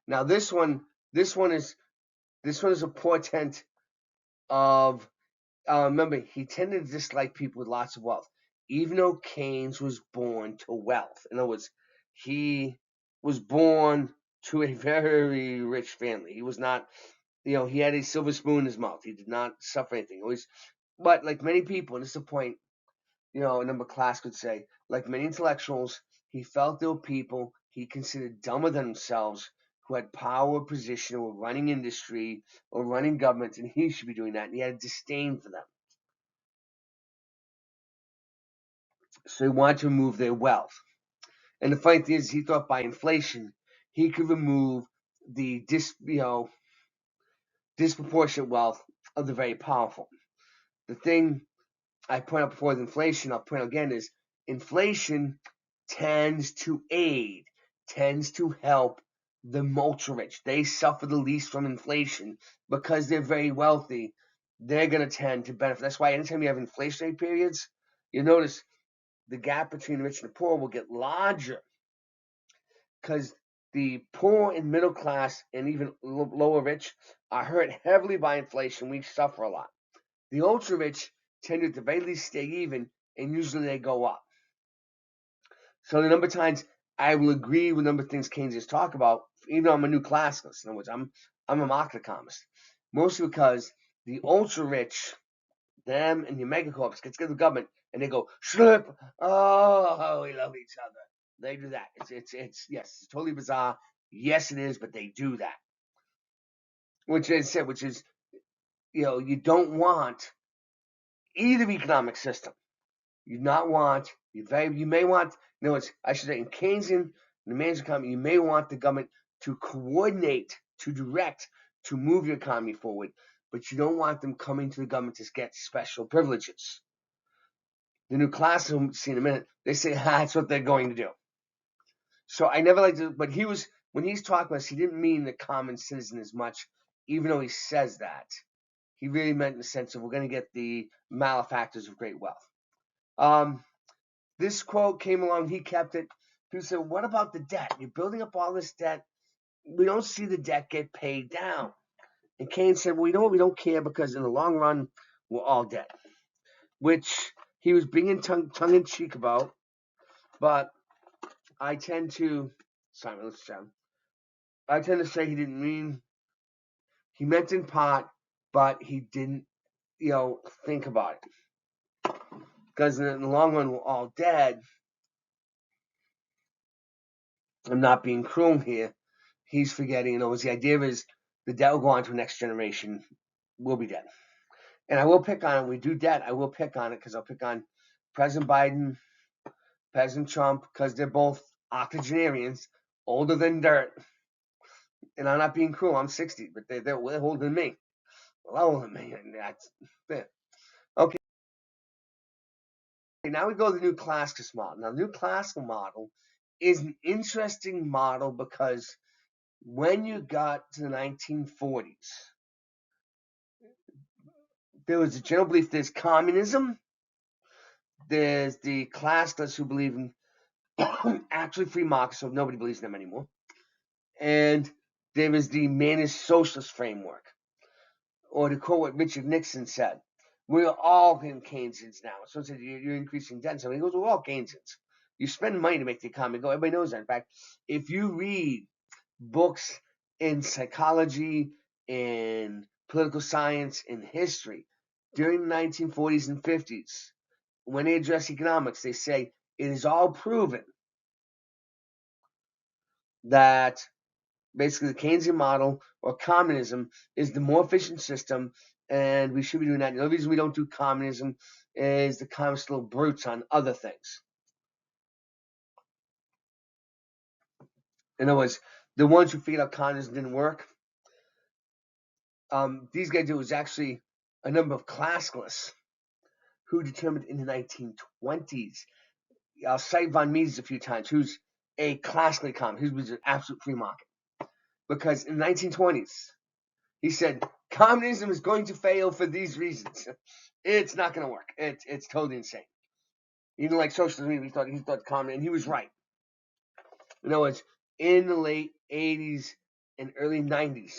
Now, this one is a portent of. Remember, he tended to dislike people with lots of wealth, even though Keynes was born to wealth. In other words, he was born to a very rich family. He was not, he had a silver spoon in his mouth. He did not suffer anything. But like many people, and this is the point, a number of class could say, like many intellectuals, he felt there were people he considered dumber than themselves who had power, position, or were running industry or running governments, and he should be doing that. And he had a disdain for them. So he wanted to remove their wealth. And the funny thing is, he thought by inflation he could remove the disproportionate wealth of the very powerful. The thing I point out before with inflation, I'll point out again, is inflation tends to help the ultra rich. They suffer the least from inflation because they're very wealthy. They're going to tend to benefit. That's why anytime you have inflationary periods, you notice the gap between the rich and the poor will get larger because the poor and middle class and even lower rich are hurt heavily by inflation. We suffer a lot. The ultra rich tend to at the very least stay even, and usually they go up. So the number of times I will agree with a number of things Keynesians talk about, even though I'm a new classicalist. In other words, I'm a market economist. Mostly because the ultra rich, them and the megacorps get together with the government and they go, slip, oh, we love each other. They do that. It's yes, it's totally bizarre. Yes, it is, but they do that. Which is you don't want either economic system. You not want you may want, in other words, I should say in Keynesian, in the management economy, you may want the government to coordinate, to direct, to move your economy forward, but you don't want them coming to the government to get special privileges. The new class we'll see in a minute, they say that's what they're going to do. So I never liked it, but when he's talking about this, he didn't mean the common citizen as much, even though he says that. He really meant in the sense of we're going to get the malefactors of great wealth. This quote came along, he kept it. He said, what about the debt? You're building up all this debt. We don't see the debt get paid down. And Keynes said, well, you know what? We don't care because in the long run, we're all dead. Which he was being tongue-in-cheek about. But I tend to, I tend to say he didn't mean, he meant in part, but he didn't, think about it. Because in the long run, we're all dead. I'm not being cruel here. He's forgetting, the idea is the debt will go on to the next generation. We'll be dead. And I will pick on it. We do debt. I will pick on it because I'll pick on President Biden, President Trump, because they're both octogenarians, older than dirt. And I'm not being cruel. I'm 60, but they're older than me. Well, older than me. And that's it. Okay. Now we go to the new classical model. Now, the new classical model is an interesting model because when you got to the 1940s, there was a general belief there's communism, there's the classicalists who believe in actually free markets, so nobody believes in them anymore, and there is the managed socialist framework, or to quote what Richard Nixon said, we're all Keynesians now. So said you're increasing debt. So he goes, we're all Keynesians. You spend money to make the economy go. Everybody knows that. In fact, if you read books in psychology, in political science, in history, during the 1940s and 50s, when they address economics, they say it is all proven that basically the Keynesian model or communism is the more efficient system, and we should be doing that. The only reason we don't do communism is the communist little brutes on other things. In other words, the ones who figured out communism didn't work, these guys, it was actually a number of classicalists who determined in the 1920s. I'll cite von Mises a few times, who's a classical economist, who was an absolute free market. Because in the 1920s, he said, communism is going to fail for these reasons. It's not going to work. It's totally insane. Even like socialism, he thought communism, and he was right. In other words, in the late 80s and early 90s,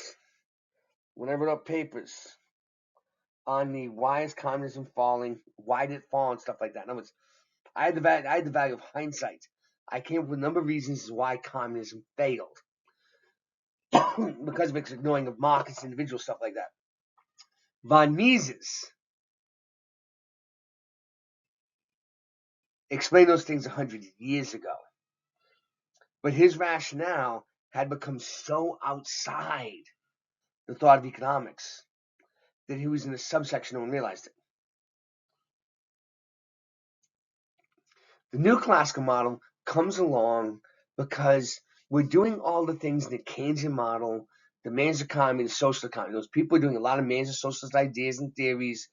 when I wrote up papers on the why is communism falling, why did it fall, and stuff like that. In other words, I had the value of hindsight. I came up with a number of reasons why communism failed because of its ignoring of markets, individuals, stuff like that. Von Mises explained those things 100 years ago, but his rationale had become so outside the thought of economics that he was in a subsection, no one realized it. The new classical model comes along because we're doing all the things in the Keynesian model, the man's economy, the social economy. Those people are doing a lot of man's socialist ideas and theories.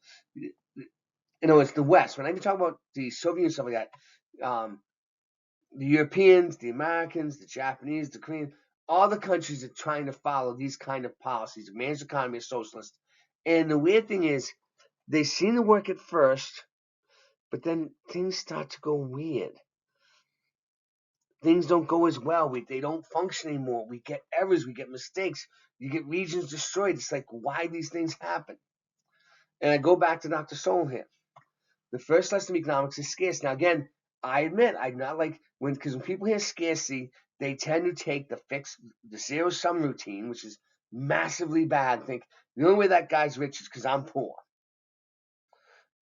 It's the West. When I talk about the Soviet and stuff like that, the Europeans, the Americans, the Japanese, the Koreans, all the countries are trying to follow these kind of policies. The man's economy is socialist. And the weird thing is, they seem to work at first, but then things start to go weird. Things don't go as well. They don't function anymore. We get errors. We get mistakes. You get regions destroyed. It's like, why these things happen? And I go back to Dr. Sol here. The first lesson of economics is scarcity. Now, again, I admit, I'm not like, because when people hear scarcity, they tend to take the zero-sum routine, which is massively bad, and think, the only way that guy's rich is because I'm poor.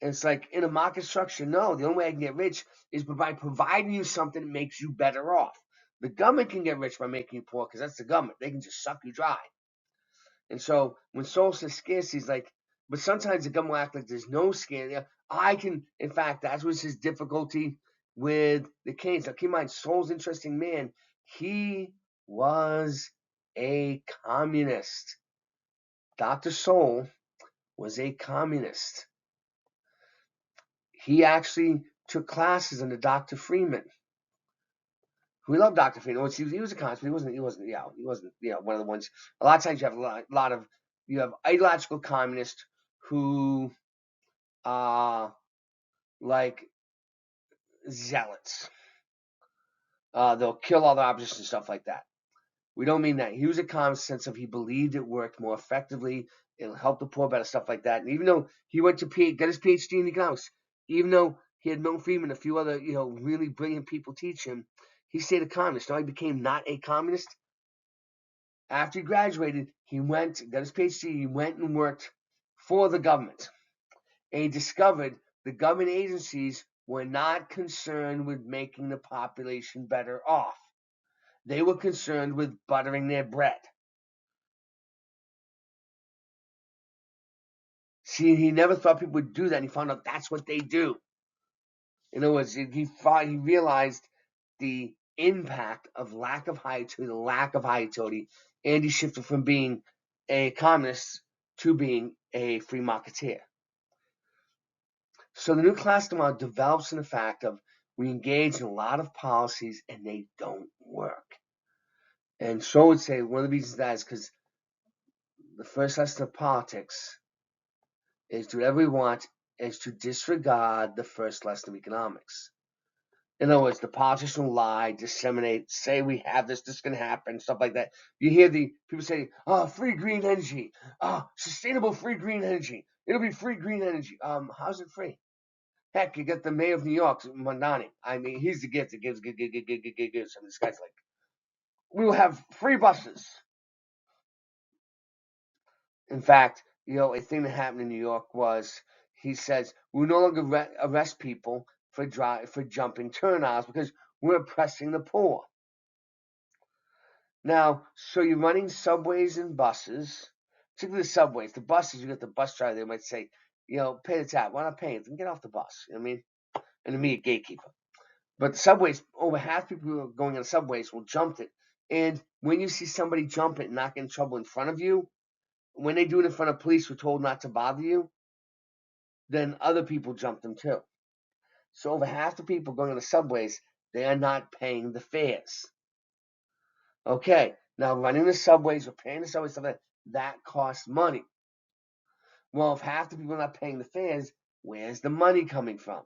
And it's like, in a market structure, no, the only way I can get rich is by providing you something that makes you better off. The government can get rich by making you poor because that's the government. They can just suck you dry. And so when Sol says scarcity, he's like, but sometimes the government will act like there's no scarcity. In fact, that was his difficulty with the Keynes. Now, keep in mind, Sol's an interesting man. He was a communist. Dr. Sol was a communist. He actually took classes under Dr. Freeman. We love Dr. Freeman. He was a communist, but he wasn't one of the ones. A lot of times you have you have ideological communists who are like zealots. They'll kill all the opposition and stuff like that. We don't mean that. He was a communist in the sense of he believed it worked more effectively. It'll help the poor better, stuff like that. And even though he went to get his PhD in economics, even though he had Milton Friedman and a few other really brilliant people teach him, he stayed a communist. Now he became not a communist. After he graduated, he got his PhD, he went and worked for the government. And he discovered the government agencies were not concerned with making the population better off. They were concerned with buttering their bread. See, he never thought people would do that, and he found out that's what they do. In other words, he realized the impact of lack of high utility, the lack of high utility, and he shifted from being a communist to being a free marketeer. So the new classical model develops in the fact of we engage in a lot of policies and they don't work. And so would say one of the reasons that is because the first lesson of politics is do whatever we want is to disregard the first lesson of economics. In other words, the politician will lie, disseminate, say we have this is going to happen, stuff like that. You hear the people say, free green energy, sustainable free green energy. It'll be free green energy. How's it free? Heck, you got the mayor of New York, Mondani. I mean, he's the gift that gives. And this guy's like, we will have free buses. In fact, a thing that happened in New York was he says we no longer arrest people for jumping turn aisles because we're oppressing the poor. Now, so you're running subways and buses, particularly the subways. The buses, you get the bus driver, they might say, pay the tab. Why not pay it? Then get off the bus. You know what I mean? An immediate gatekeeper. But the subways, over half people who are going on subways will jump it. And when you see somebody jump it and not get in trouble in front of you, when they do it in front of police who are told not to bother you, then other people jump them too. So over half the people going on the subways, they are not paying the fares. Okay, now running the subways or paying the subways, stuff like that costs money. Well, if half the people are not paying the fares, where's the money coming from?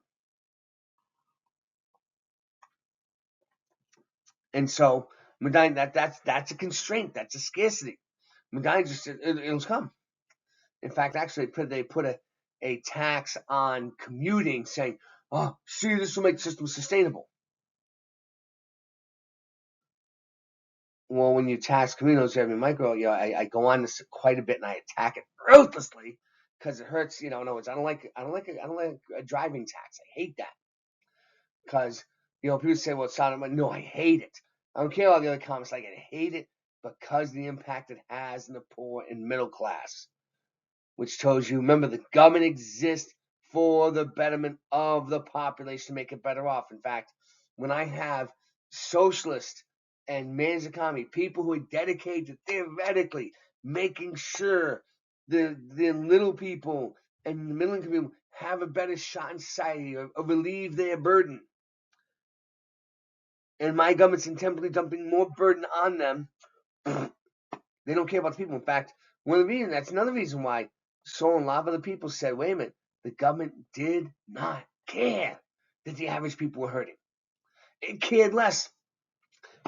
And so, Medina, that's a constraint. That's a scarcity. Medina just said it'll come. In fact, actually, they put a tax on commuting, saying, "Oh, see, this will make the system sustainable." Well, when you tax commuting, every micro, I go on this quite a bit and I attack it ruthlessly because it hurts. In other words, I don't like a driving tax. I hate that because people say, "Well, it's not." No, I hate it. I don't care all the other comments. I hate it because the impact it has in the poor and middle class, which tells you, remember, the government exists for the betterment of the population to make it better off. In fact, when I have socialists and managed economy, people who are dedicated to theoretically making sure the little people and the middle income people have a better shot in society or relieve their burden, and my government's intentionally dumping more burden on them, they don't care about the people. In fact, that's another reason why a lot of other people said, wait a minute, the government did not care that the average people were hurting. It cared less.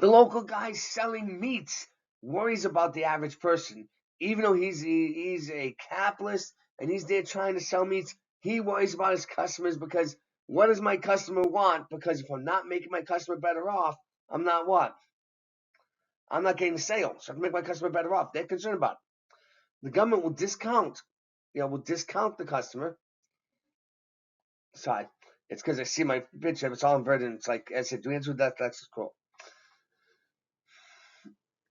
The local guy selling meats worries about the average person. Even though he's a capitalist and he's there trying to sell meats, he worries about his customers because what does my customer want? Because if I'm not making my customer better off, I'm not what? I'm not getting the sale. So I can make my customer better off. They're concerned about it. The government will discount the customer. Sorry, it's because I see my picture. It's all inverted. And it's like I said, do you answer with that? That's cool.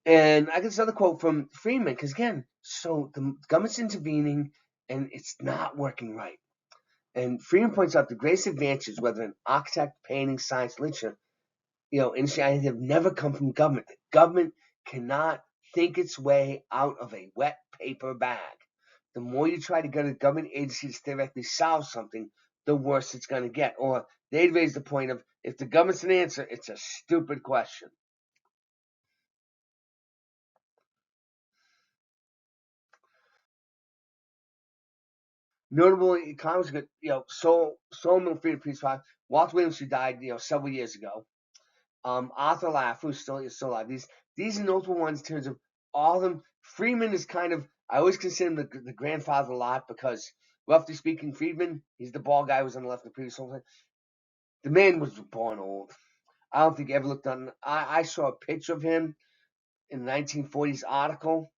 And I get another quote from Freeman, because again, so the government's intervening and it's not working right. And Freeman points out the greatest advantages, whether in architect, painting, science, literature, industry, have never come from government. The government cannot think its way out of a wet paper bag. The more you try to get a government agency to theoretically solve something, the worse it's going to get. Or they'd raise the point of, if the government's an answer, it's a stupid question. Notable economists, Sol Milford, Peace Five, Walter Williams, who died, several years ago. Arthur Laff, who's still alive. These are notable ones in terms of all of them. Freeman is kind of, I always consider him the grandfather a lot because, roughly speaking, Friedman, he's the bald guy who was on the left of the previous whole thing. The man was born old. I don't think he ever looked on. I saw a picture of him in the 1940s article.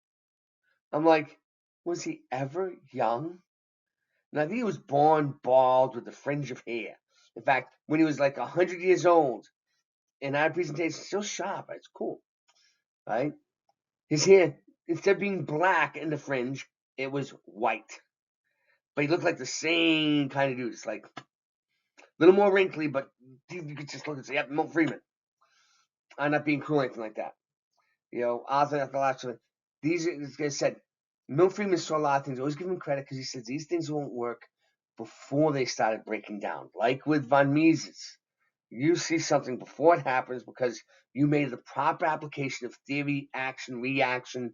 I'm like, was he ever young? And I think he was born bald with a fringe of hair. In fact, when he was like 100 years old, and our presentation still sharp, it's cool, right? His hair, instead of being black in the fringe, it was white. But he looked like the same kind of dude. It's like a little more wrinkly, but you could just look and say, yep, Milt Freeman. I'm not being cruel or anything like that. Arthur after last one. These, as I said, Milt Freeman saw a lot of things. I always give him credit because he says these things won't work before they started breaking down. Like with von Mises, you see something before it happens because you made the proper application of theory, action, reaction,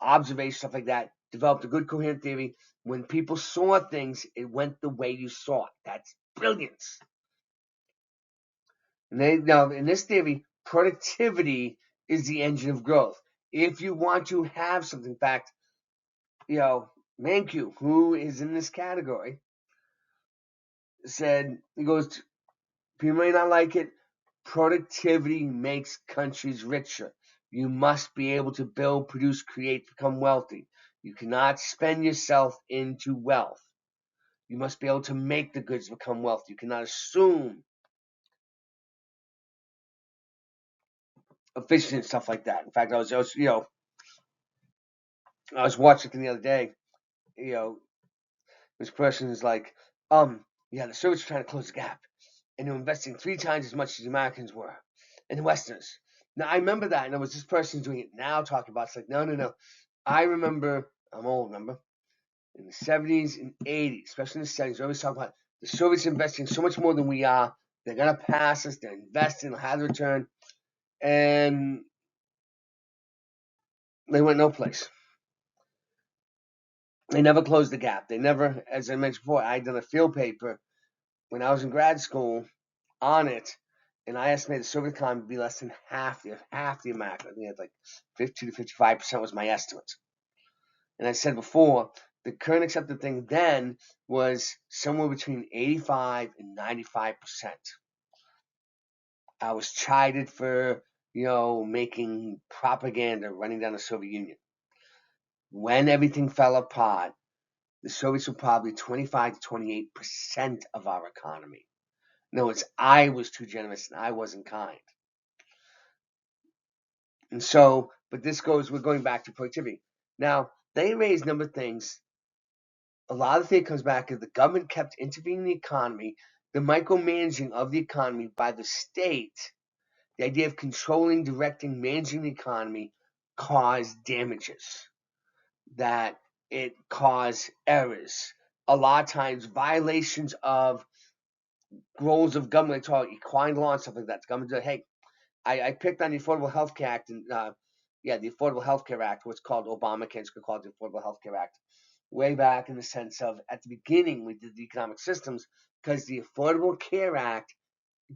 observation, stuff like that, developed a good coherent theory. When people saw things, it went the way you saw it. That's brilliance. Now, in this theory, productivity is the engine of growth. If you want to have something, in fact, Mankiw, who is in this category, said, he goes, people may not like it, productivity makes countries richer. You must be able to build, produce, create, become wealthy. You cannot spend yourself into wealth. You must be able to make the goods become wealth. You cannot assume efficiency and stuff like that. In fact, I was watching the other day. This person is like, yeah, the Soviets are trying to close the gap, and they're investing 3 times as much as the Americans were, and the Westerners. Now I remember that, and it was this person doing it now talking about. It's like, no. I remember. I'm old. Remember in the 70s and 80s, especially in the 70s, we always talk about the Soviets investing so much more than we are. They're gonna pass us. They're investing. They'll have the return, and they went no place. They never closed the gap. They never, as I mentioned before, I had done a field paper when I was in grad school on it, and I estimated the Soviet economy would be less than half the American. I think it's like 50 to 55% was my estimate. And I said before, the current accepted thing then was somewhere between 85 and 95%. I was chided for, making propaganda running down the Soviet Union. When everything fell apart, the Soviets were probably 25 to 28% of our economy. No, it's I was too generous and I wasn't kind. And so, but we're going back to productivity. Now, they raised a number of things. A lot of the thing comes back is the government kept intervening in the economy, the micromanaging of the economy by the state, the idea of controlling, directing, managing the economy caused damages, that it caused errors. A lot of times, violations of roles of government, like equine law and stuff like that. The government said, hey, I picked on the Affordable Health Care Act, and the Affordable Health Care Act, what's called Obamacare, it's called the Affordable Health Care Act, way back in the sense of at the beginning we did the economic systems because the Affordable Care Act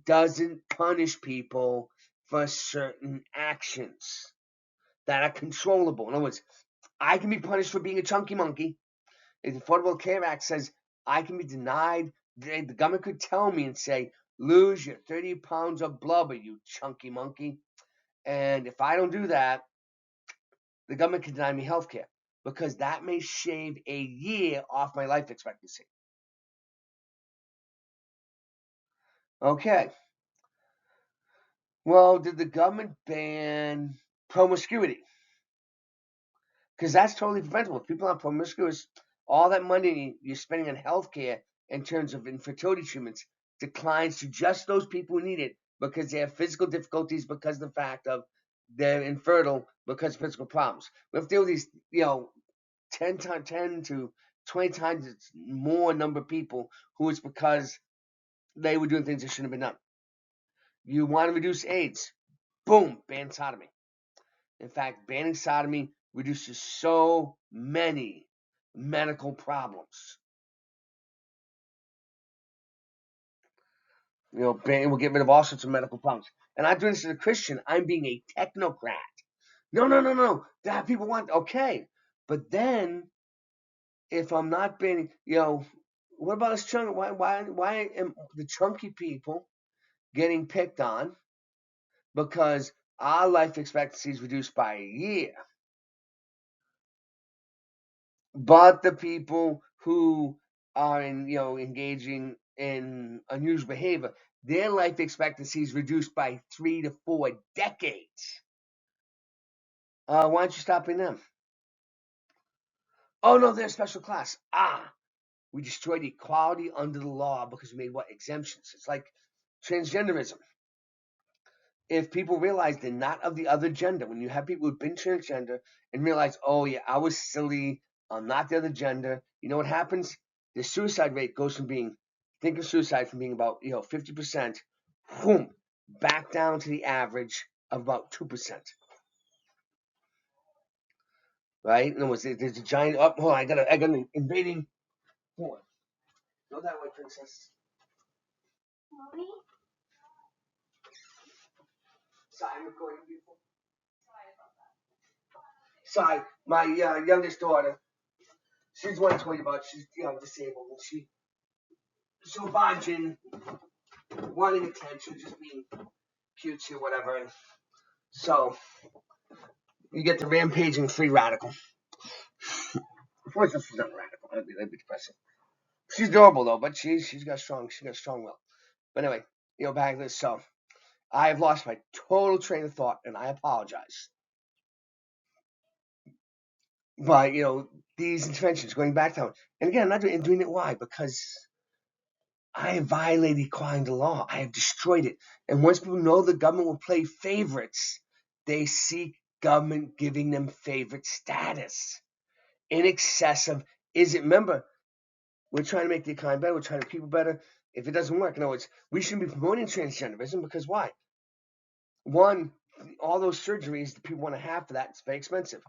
doesn't punish people for certain actions that are controllable. In other words, I can be punished for being a chunky monkey. The Affordable Care Act says I can be denied. The government could tell me and say, lose your 30 pounds of blubber, you chunky monkey. And if I don't do that, the government can deny me health care because that may shave a year off my life expectancy. Okay. Well, did the government ban promiscuity? Because that's totally preventable. If people are promiscuous, all that money you're spending on healthcare in terms of infertility treatments declines to just those people who need it because they have physical difficulties because of the fact of they're infertile because of physical problems. We have to deal with these, 10 to 20 times more number of people who it's because they were doing things that shouldn't have been done. You want to reduce AIDS? Boom, ban sodomy. In fact, banning sodomy reduces so many medical problems. We'll get rid of all sorts of medical problems. And I'm doing this as a Christian. I'm being a technocrat. No. That people want, okay. But then, if I'm not banning, what about this chunk? Why am the chunky people getting picked on? Because our life expectancy is reduced by a year. But the people who are engaging in unusual behavior, their life expectancy is reduced by 3 to 4 decades. Why don't you stop in them? Oh no, they're a special class. We destroyed equality under the law because we made exemptions. It's like transgenderism. If people realize they're not of the other gender, when you have people who've been transgender and realize, oh yeah, I was silly, I'm not the other gender, you know what happens? The suicide rate goes from being, think of suicide from being about 50%, boom, back down to the average of about 2%. Right? In other words, there's a giant. Oh, hold on, I got an invading. Hold on. Go that way, princess. Mommy? Sorry, I'm recording people. Sorry, my youngest daughter. She's the one I told you about. She's disabled, and she's watching, wanting attention, just being cutesy or whatever. And so you get the rampaging free radical. Of course, this is not radical. That'd be depressing. She's adorable though, but she's got strong will. But anyway, back to this. So I have lost my total train of thought, and I apologize. But these interventions going back down, and again, I'm not doing it. Why? Because I have violated equality law. I have destroyed it. And once people know the government will play favorites, they seek government giving them favorite status. In excess of, remember, we're trying to make the economy better. We're trying to make people better. If it doesn't work, we shouldn't be promoting transgenderism because why? One, all those surgeries that people want to have for that, it's very expensive.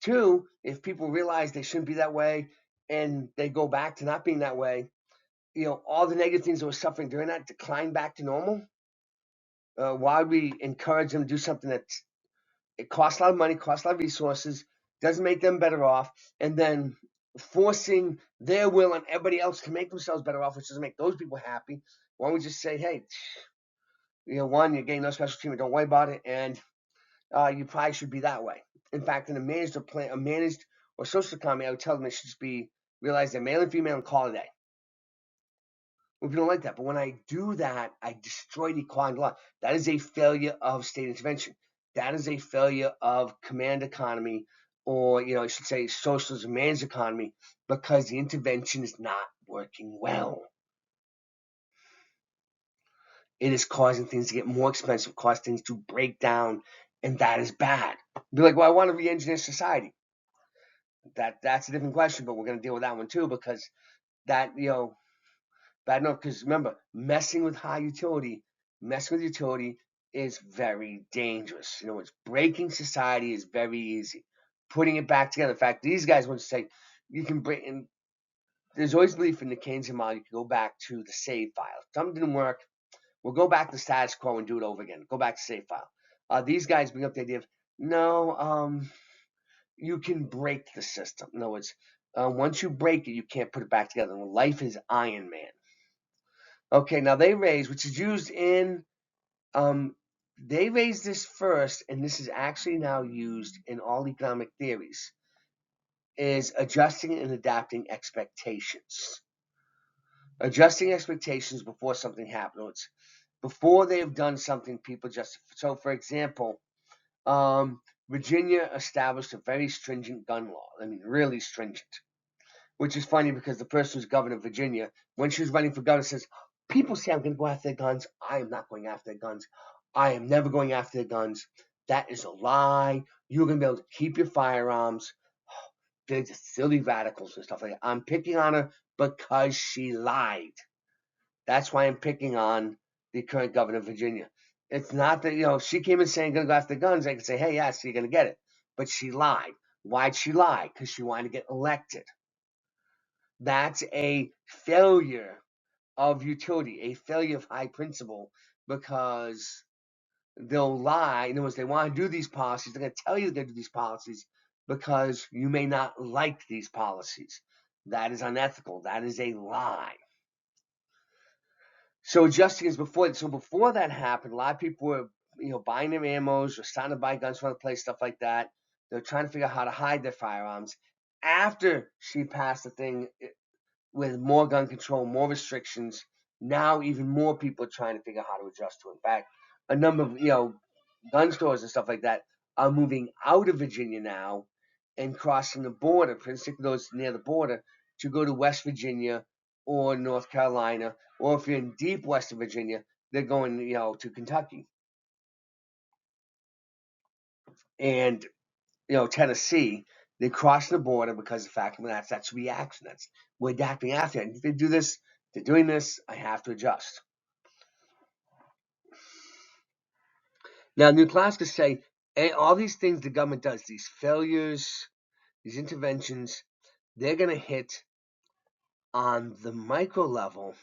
Two, if people realize they shouldn't be that way and they go back to not being that way, all the negative things that we're suffering during that decline back to normal. Why would we encourage them to do something that it costs a lot of money, costs a lot of resources, doesn't make them better off, and then forcing their will on everybody else to make themselves better off, which doesn't make those people happy? Why don't we just say, hey, one, you're getting no special treatment, don't worry about it, and you probably should be that way. In fact, in a managed or social economy, I would tell them they should just be realize they're male and female and call it a day. Well, people don't like that, but when I do that, I destroy the equality law. That is a failure of state intervention. That is a failure of command economy, or I should say socialism managed economy, because the intervention is not working well. It is causing things to get more expensive, cause things to break down, and that is bad. Be like, well, I want to re-engineer society. That's a different question, but we're going to deal with that one too, because that bad enough. Because remember, messing with utility is very dangerous. It's breaking society is very easy. Putting it back together. In fact, these guys want to say you can break. And there's always belief in the Keynesian model. You can go back to the save file. If something didn't work, we'll go back to status quo and do it over again. Go back to save file. These guys bring up the idea of no. You can break the system. In other words, once you break it, you can't put it back together. Life is Iron Man. Okay, now they raise, which is used in, they raised this first, and this is actually now used in all economic theories, is adjusting and adapting expectations. Adjusting expectations before something happens. Before they have done something, people just, so for example, Virginia established a very stringent gun law. I mean, really stringent. Which is funny because the person who's governor of Virginia, when she was running for governor, says, people say I'm going to go after their guns. I am not going after their guns. I am never going after their guns. That is a lie. You're going to be able to keep your firearms. They're just silly radicals and stuff like that. I'm picking on her because she lied. That's why I'm picking on the current governor of Virginia. It's not that, she came in saying going to go after the guns. I can say, hey, yes, you're going to get it. But she lied. Why'd she lie? Because she wanted to get elected. That's a failure of utility, a failure of high principle, because they'll lie. In other words, they want to do these policies. They're going to tell you they're going to do these policies because you may not like these policies. That is unethical. That is a lie. So adjusting is before. So before that happened, a lot of people were, buying their ammos or starting to buy guns from other place, stuff like that. They're trying to figure out how to hide their firearms. After she passed the thing with more gun control, more restrictions, now even more people are trying to figure out how to adjust to it. In fact, a number of gun stores and stuff like that are moving out of Virginia now and crossing the border, particularly those near the border, to go to West Virginia or North Carolina, or if you're in deep Western Virginia, they're going to Kentucky and Tennessee. They cross the border because of the fact that that's reaction. That's we're adapting after. And if they do this, they're doing this. I have to adjust. Now, New Classical say all these things the government does, these failures, these interventions, they're going to hit on the micro level,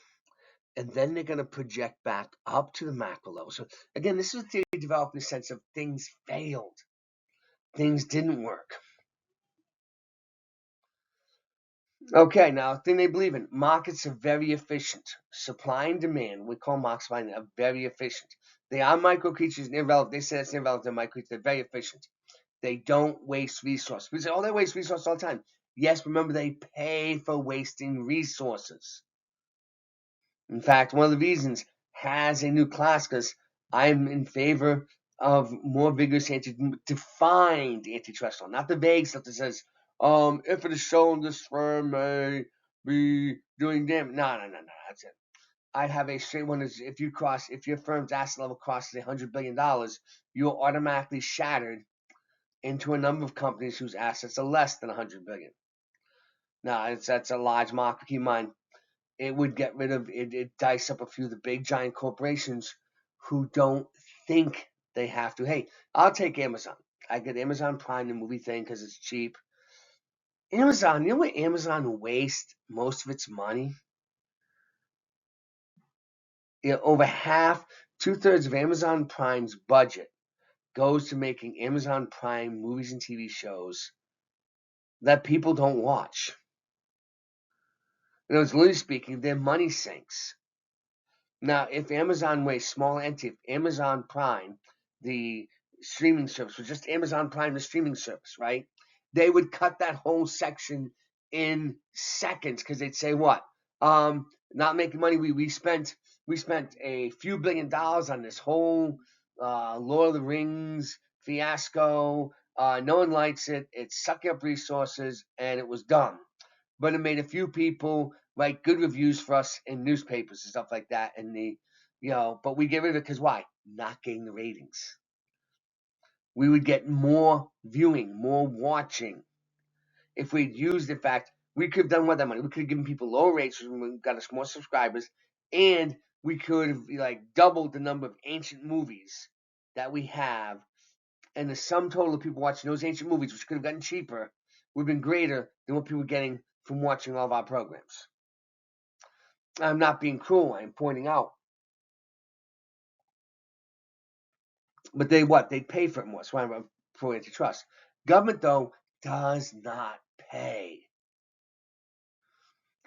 and then they're going to project back up to the macro level. So again, this is a theory developed in the sense of things failed, things didn't work. Okay, now, the thing they believe in, markets are very efficient. Supply and demand, we call market supply, are very efficient. They are micro creatures, irrelevant. They say that's irrelevant, they're micro creatures, they're very efficient. They don't waste resources. We say, oh, they waste resources all the time. Yes, remember, they pay for wasting resources. In fact, one of the reasons has a new class, because I'm in favor of more vigorous defined antitrust law, not the vague stuff that says, if it is shown this firm may be doing damage. No, that's it. I'd have a straight one. Is if your firm's asset level crosses $100 billion, you're automatically shattered into a number of companies whose assets are less than $100 billion. Now, that's a large market. Keep in mind, it would get rid of it. It dice up a few of the big giant corporations who don't think they have to. Hey, I'll take Amazon. I get Amazon Prime, the movie thing, because it's cheap. Amazon, you know where Amazon wastes most of its money? Over half, 2/3 of Amazon Prime's budget goes to making Amazon Prime movies and TV shows that people don't watch. It's literally speaking, their money sinks. Now, if Amazon weighs small entity, if Amazon Prime, the streaming service, was just Amazon Prime, the streaming service, right? They would cut that whole section in seconds, because they'd say, what? Not making money. We spent a few $1 billion on this whole Lord of the Rings fiasco. No one likes it. It's sucking up resources, and it was dumb. But it made a few people write good reviews for us in newspapers and stuff like that. And but we get rid of it because why? Not getting the ratings. We would get more viewing, more watching. If we'd used, in fact, we could have done with that money. We could have given people lower rates, we got us more subscribers, and we could have doubled the number of ancient movies that we have. And the sum total of people watching those ancient movies, which could have gotten cheaper, would have been greater than what people were getting from watching all of our programs. I'm not being cruel. I'm pointing out. But they pay for it more. So I'm pro antitrust. Government, though, does not pay.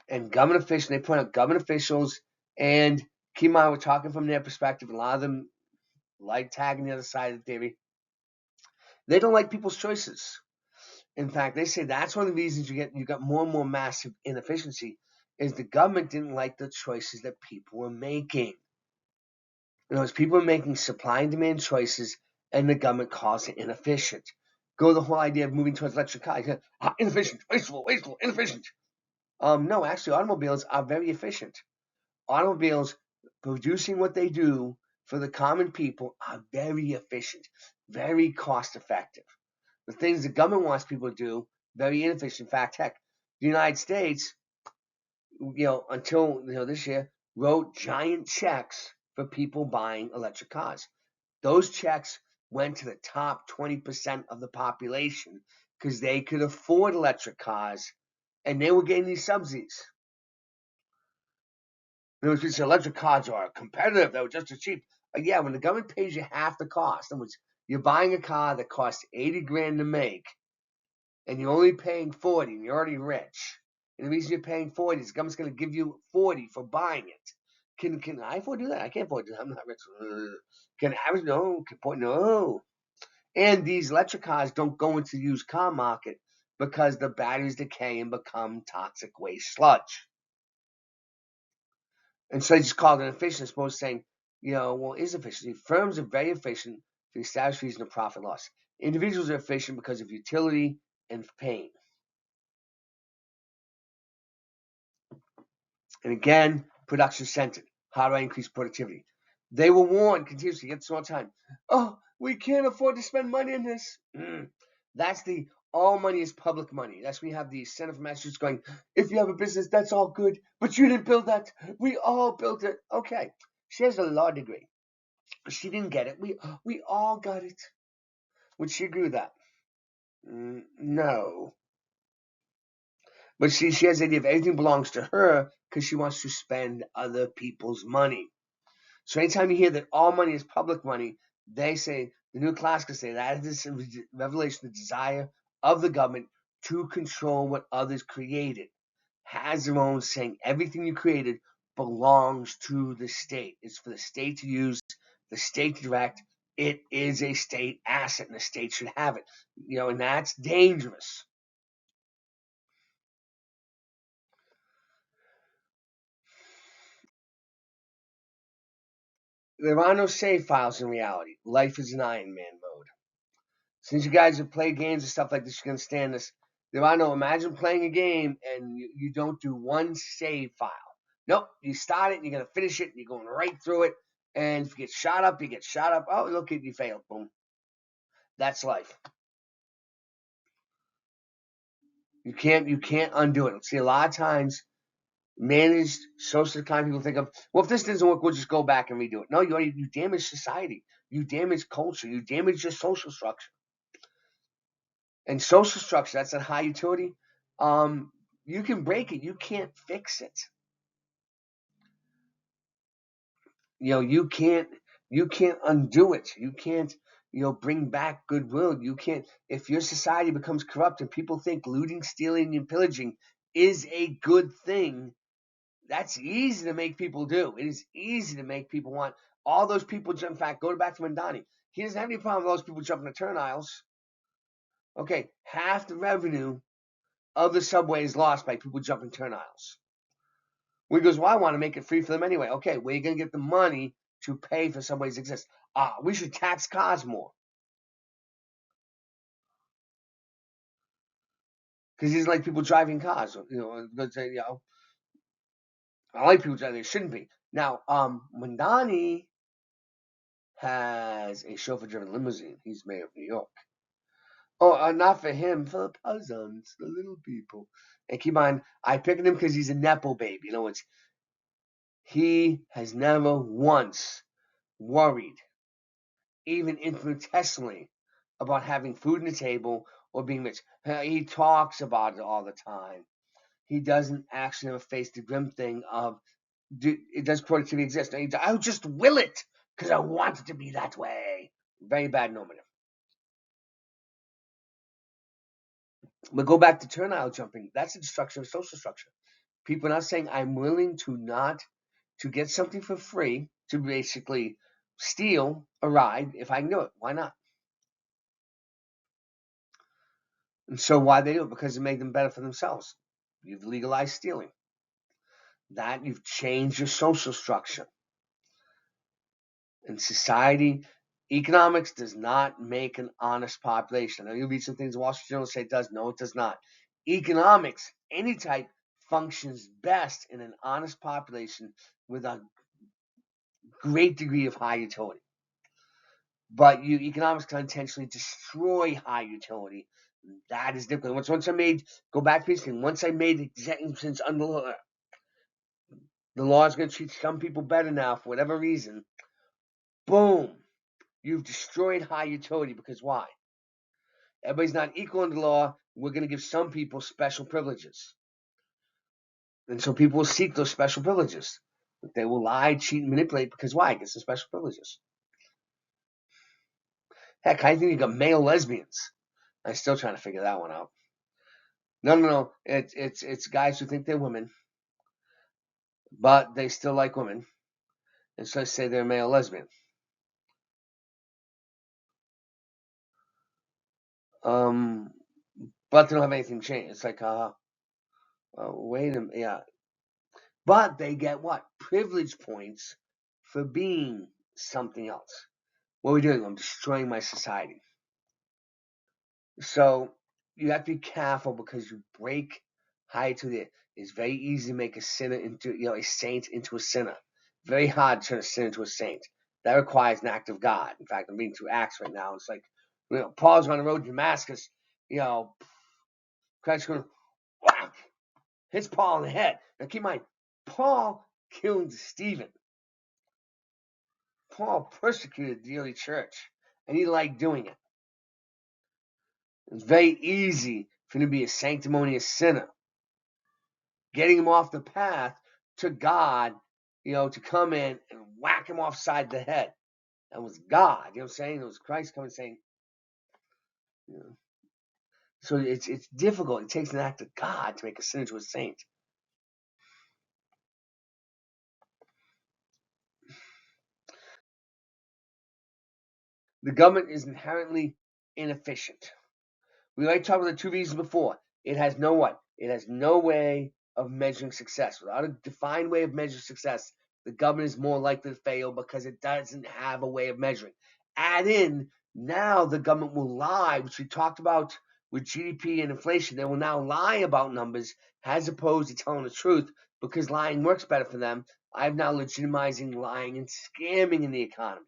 And government officials, they point out government officials, and keep in mind, we're talking from their perspective. A lot of them like tagging the other side of the theory. They don't like people's choices. In fact, they say that's one of the reasons you got more and more massive inefficiency, is the government didn't like the choices that people were making. People are making supply and demand choices, and the government calls it inefficient. Go the whole idea of moving towards electric cars. Inefficient, wasteful, inefficient. No, actually, automobiles are very efficient. Automobiles producing what they do for the common people are very efficient, very cost effective. The things the government wants people to do, very inefficient. In fact, heck, the United States, until this year, wrote giant checks for people buying electric cars. Those checks went to the top 20% of the population because they could afford electric cars, and they were getting these subsidies. In other words, electric cars are competitive; they were just as cheap. Yeah, when the government pays you half the cost, in other words, you're buying a car that costs $80,000 to make, and you're only paying 40, and you're already rich. And the reason you're paying 40 is the government's going to give you 40 for buying it. Can I afford to do that? I can't afford to do that. I'm not rich. Can average? No. No. And these electric cars don't go into the used car market because the batteries decay and become toxic waste sludge. And so they just call it inefficient, as opposed to saying, is efficiency? Firms are very efficient for the established reason of profit loss. Individuals are efficient because of utility and pain. And again, production centered. How do I increase productivity? They will warn continuously, get this all the time. Oh, we can't afford to spend money on this. That's the all money is public money. That's when you have the Senator from Massachusetts going, if you have a business, that's all good, but you didn't build that. We all built it. Okay. She has a law degree. She didn't get it. We all got it. Would she agree with that? No. But she has the idea of everything belongs to her because she wants to spend other people's money. So anytime you hear that all money is public money, they say, the New Classical say, that is a revelation, the desire of the government to control what others created. Has their own saying, everything you created belongs to the state. It's for the state to use, the state to direct. It is a state asset, and the state should have it. And that's dangerous. There are no save files in reality. Life is an Iron Man mode. Since you guys have played games and stuff like this, you can understand this. There are no, imagine playing a game and you don't do one save file. Nope, you start it and you're going to finish it and you're going right through it. And if you get shot up, you get shot up. Oh, look, you failed. Boom. That's life. You can't undo it. See, a lot of times, managed social kind of people think of, well, if this doesn't work, we'll just go back and redo it. No, you damage society. You damage culture. You damage your social structure. And social structure, that's a high utility. You can break it. You can't fix it. You can't undo it. You can't bring back goodwill. You can't. If your society becomes corrupt and people think looting, stealing, and pillaging is a good thing, that's easy to make people do. It is easy to make people want. All those people jump. In fact, go back to Mandani. He doesn't have any problem with those people jumping the turn aisles. Okay, half the revenue of the subway is lost by people jumping turn aisles. He goes, well, I want to make it free for them anyway. Okay, where are you going to get the money to pay for subways to exist? We should tax cars more. Because he doesn't like people driving cars. I like people driving. They shouldn't be. Now, Mandani has a chauffeur-driven limousine. He's mayor of New York. Oh, not for him, for the peasants, the little people. And keep in mind, I picked him because he's a nepo baby. He has never once worried, even infinitesimally, about having food on the table or being rich. He talks about it all the time. He doesn't actually ever face the grim thing of, does productivity exist? I'll just will it because I want it to be that way. Very bad normative. But go back to turn aisle jumping. That's a destruction of social structure. People are not saying I'm willing to get something for free, to basically steal a ride if I can do it. Why not? And so why they do it? Because it made them better for themselves. You've legalized stealing. That you've changed your social structure. In society, economics does not make an honest population. Now you'll read some things the Wall Street Journal say it does. No, it does not. Economics, any type, functions best in an honest population with a great degree of high utility. But economics can intentionally destroy high utility. That is difficult. Once I made, go back to this once I made exemptions under the law is going to treat some people better now for whatever reason, boom, you've destroyed high utility. Because why? Everybody's not equal under the law. We're going to give some people special privileges. And so people will seek those special privileges. They will lie, cheat, and manipulate because why? It gets some special privileges. Heck, I think you got male lesbians. I'm still trying to figure that one out. No. It's guys who think they're women, but they still like women, and so they say they're male lesbian. But they don't have anything changed. It's like, wait a minute, yeah. But they get what? Privilege points for being something else. What are we doing? I'm destroying my society. So you have to be careful because you break high to the. It's very easy to make a sinner into, a saint into a sinner. Very hard to turn a sinner into a saint. That requires an act of God. In fact, I'm reading through Acts right now. It's like, Paul's on the road to Damascus. Christ going, whack, hits Paul in the head. Now keep in mind, Paul killed Stephen. Paul persecuted the early church, and he liked doing it. It's very easy for him to be a sanctimonious sinner. Getting him off the path to God, to come in and whack him offside the head. That was God. You know what I'm saying? It was Christ coming saying, So it's difficult. It takes an act of God to make a sinner into a saint. The government is inherently inefficient. We already talked about the two reasons before. It has no what? It has no way of measuring success. Without a defined way of measuring success, the government is more likely to fail because it doesn't have a way of measuring. Add in, now the government will lie, which we talked about with GDP and inflation. They will now lie about numbers as opposed to telling the truth because lying works better for them. I'm now legitimizing lying and scamming in the economy.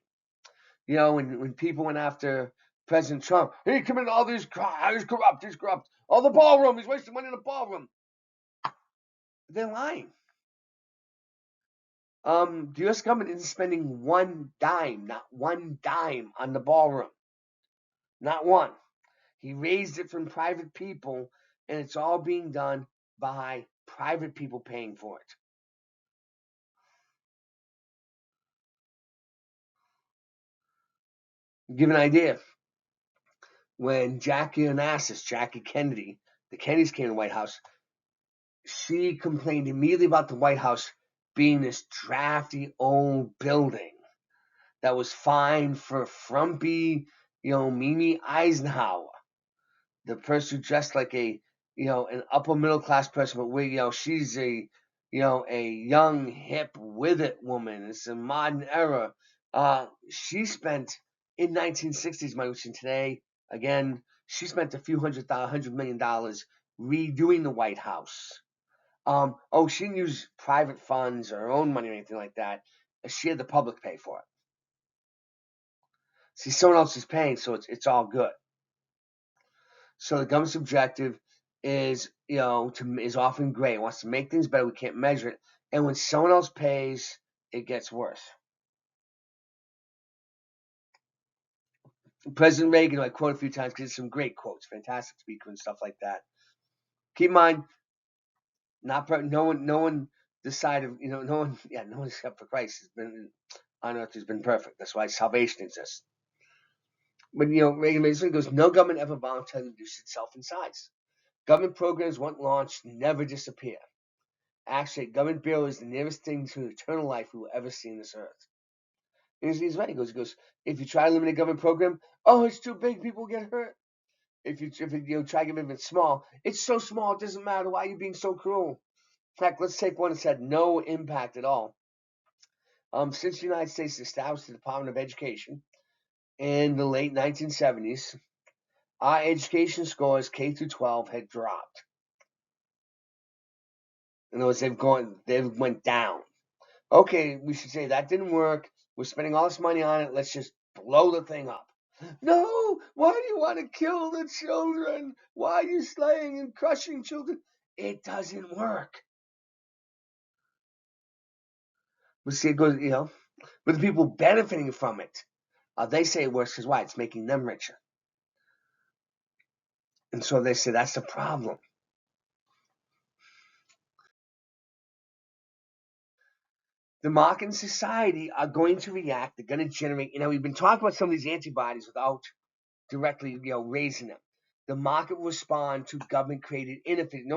When people went after President Trump, he committed all these crimes, he's corrupt. Oh, the ballroom, he's wasting money in the ballroom. They're lying. The U.S. government isn't spending not one dime on the ballroom. Not one. He raised it from private people, and it's all being done by private people paying for it. Give an idea. When Jackie Kennedy, the Kennedys came to the White House, she complained immediately about the White House being this drafty old building that was fine for frumpy, Mimi Eisenhower, the person who dressed like an upper middle class person, but she's a young, hip, with it woman. It's a modern era. She spent in 1960s money, which in today, again, she spent a few $100 million redoing the White House. She didn't use private funds or her own money or anything like that. She had the public pay for it. See, someone else is paying, so it's all good. So the government's objective is often great. It wants to make things better. We can't measure it, and when someone else pays, it gets worse. President Reagan, I quote a few times because it's some great quotes, fantastic speaker and stuff like that. Keep in mind, no one decided, no one except for Christ has been on earth has been perfect. That's why salvation exists. But Reagan basically goes, no government ever voluntarily reduces itself in size. Government programs, once launched, never disappear. Actually, government bureau is the nearest thing to eternal life we will ever see on this earth. And he's right. He goes, if you try to limit a government program, it's too big, people get hurt. If you try to give it small, it's so small, it doesn't matter. Why are you being so cruel? In fact, let's take one that's had no impact at all. Since the United States established the Department of Education in the late 1970s, our education scores K through 12 had dropped. In other words, they've went down. Okay, we should say that didn't work. We're spending all this money on it. Let's just blow the thing up. No, why do you want to kill the children? Why are you slaying and crushing children? It doesn't work. But see, it goes, but the people benefiting from it, they say it works because why? It's making them richer. And so they say that's the problem. The market and society are going to react. They're going to generate. We've been talking about some of these antibodies without directly, raising them. The market will respond to government-created inefficiency.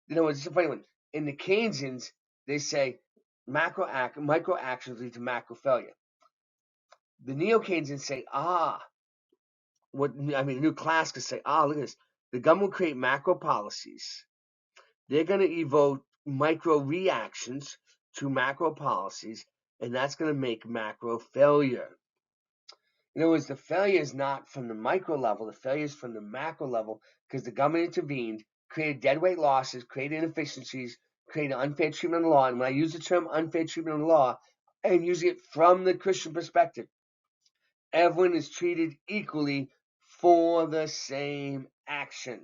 It's a funny one. In the Keynesians, they say micro actions lead to macro failure. The Neo-Keynesians say, New Classical say, look at this. The government will create macro policies. They're going to evoke micro reactions to macro policies, and that's going to make macro failure. In other words, the failure is not from the micro level, the failure is from the macro level because the government intervened, created deadweight losses, created inefficiencies, created unfair treatment of the law. And when I use the term unfair treatment of the law, I'm using it from the Christian perspective. Everyone is treated equally for the same action.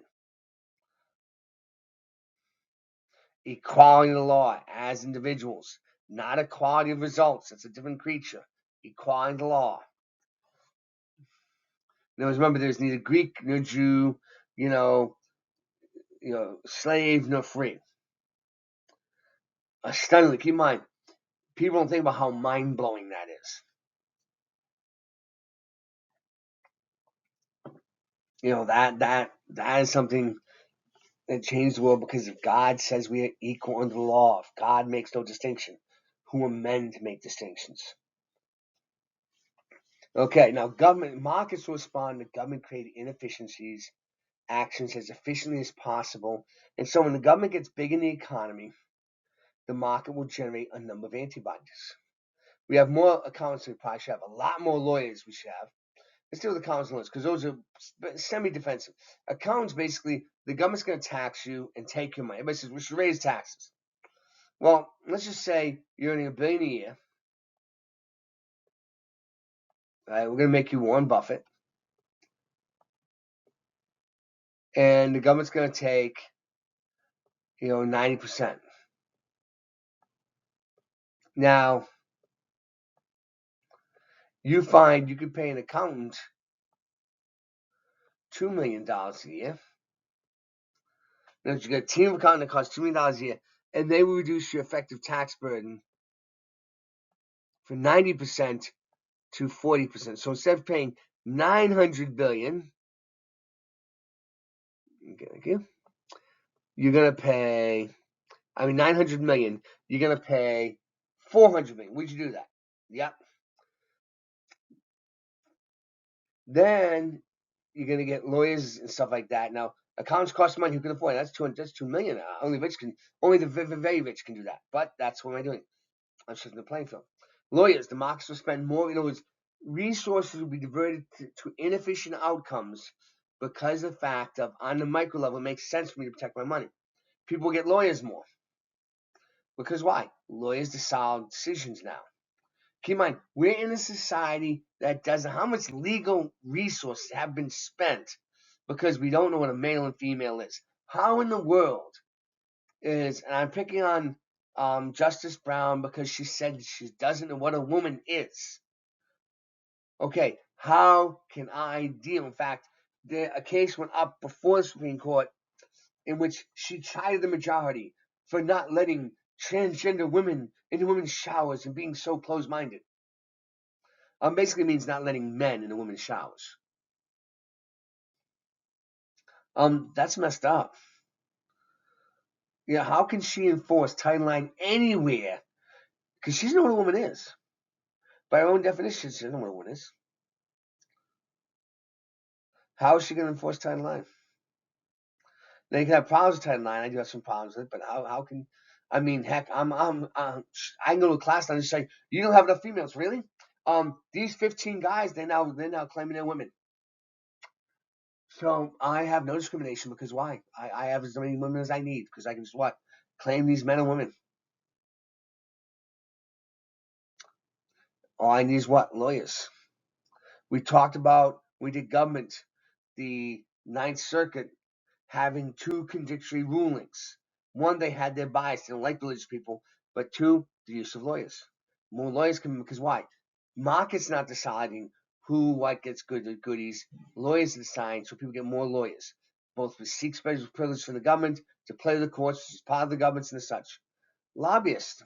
Equality of the law as individuals, not equality of results. That's a different creature. Equality of the law. Now, remember, there's neither Greek nor Jew, slave nor free. Stunningly, keep in mind, people don't think about how mind-blowing that is. That is something that changed the world because if God says we are equal under the law, if God makes no distinction, who are men to make distinctions? Okay, now government markets will respond to government-created inefficiencies, actions as efficiently as possible. And so when the government gets big in the economy, the market will generate a number of antibodies. We have more accountants. We probably should have a lot more lawyers. We should have. Let's deal with accountants and lawyers because those are semi-defensive. Accountants, basically, the government's going to tax you and take your money. Everybody says we should raise taxes. Well, let's just say you're earning $1 billion a year. All right, we're going to make you Warren Buffett, and the government's going to take 90%. Now, you find you could pay an accountant $2 million a year. Now, you get a team of accountants that costs $2 million a year, and they will reduce your effective tax burden from 90% to 40%. So instead of paying $900 billion, thank you, you're going to pay, $900 million, you're going to pay $400 million. Would you do that? Yep. Then you're going to get lawyers and stuff like that. Now, accountants cost money. Who can afford it? That's $2 million. Only the very rich can do that. But that's what I'm doing. I'm shifting the playing field. Lawyers, the markets will spend more. In other words, resources will be diverted to inefficient outcomes because of the fact of, on the micro level, it makes sense for me to protect my money. People get lawyers more. Because why? Lawyers decide decisions now. Keep in mind, we're in a society that doesn't. How much legal resources have been spent because we don't know what a male and female is? How in the world is, and I'm picking on Justice Brown because she said she doesn't know what a woman is. Okay, how can I deal? In fact, a case went up before the Supreme Court in which she chided the majority for not letting transgender women into women's showers and being so close-minded. Basically means not letting men into women's showers. That's messed up. How can she enforce Title IX anywhere? Because she doesn't know what a woman is. By her own definition, she doesn't know what a woman is. How is she going to enforce Title IX? Now you can have problems with Title IX. I do have some problems with it, but how can? Heck, I can go to a class and just say you don't have enough females, really? These 15 guys, they're now claiming they're women. So I have no discrimination because why? I have as many women as I need because I can just claim these men and women. All I need is lawyers. We did government, the Ninth Circuit having two contradictory rulings. One, they had their bias, they don't like religious people, but two, the use of lawyers. More lawyers because why? Market's not deciding what gets goodies. Lawyers decide, so people get more lawyers, both to seek special privilege from the government, to play the courts, which is part of the government and such. Lobbyists.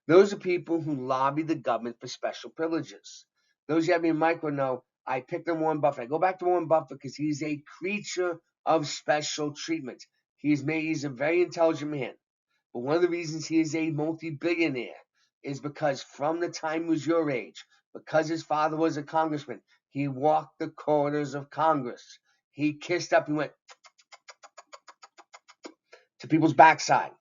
Those are people who lobby the government for special privileges. Those who have me in micro know I picked on Warren Buffett. I go back to Warren Buffett because he's a creature of special treatment. He's a very intelligent man. But one of the reasons he is a multi-billionaire is because from the time he was your age, because his father was a congressman, he walked the corridors of Congress. He kissed up and went to people's backside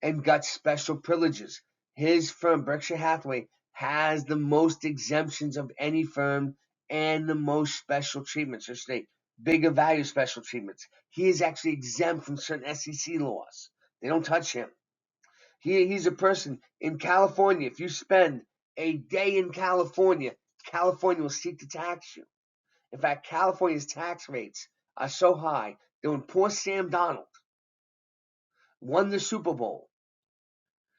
and got special privileges. His firm, Berkshire Hathaway, has the most exemptions of any firm and the most special treatments, or say bigger value special treatments. He is actually exempt from certain SEC laws. They don't touch him. He's a person in California. If you spend a day in California, California will seek to tax you. In fact, California's tax rates are so high that when poor Sam Donald won the Super Bowl,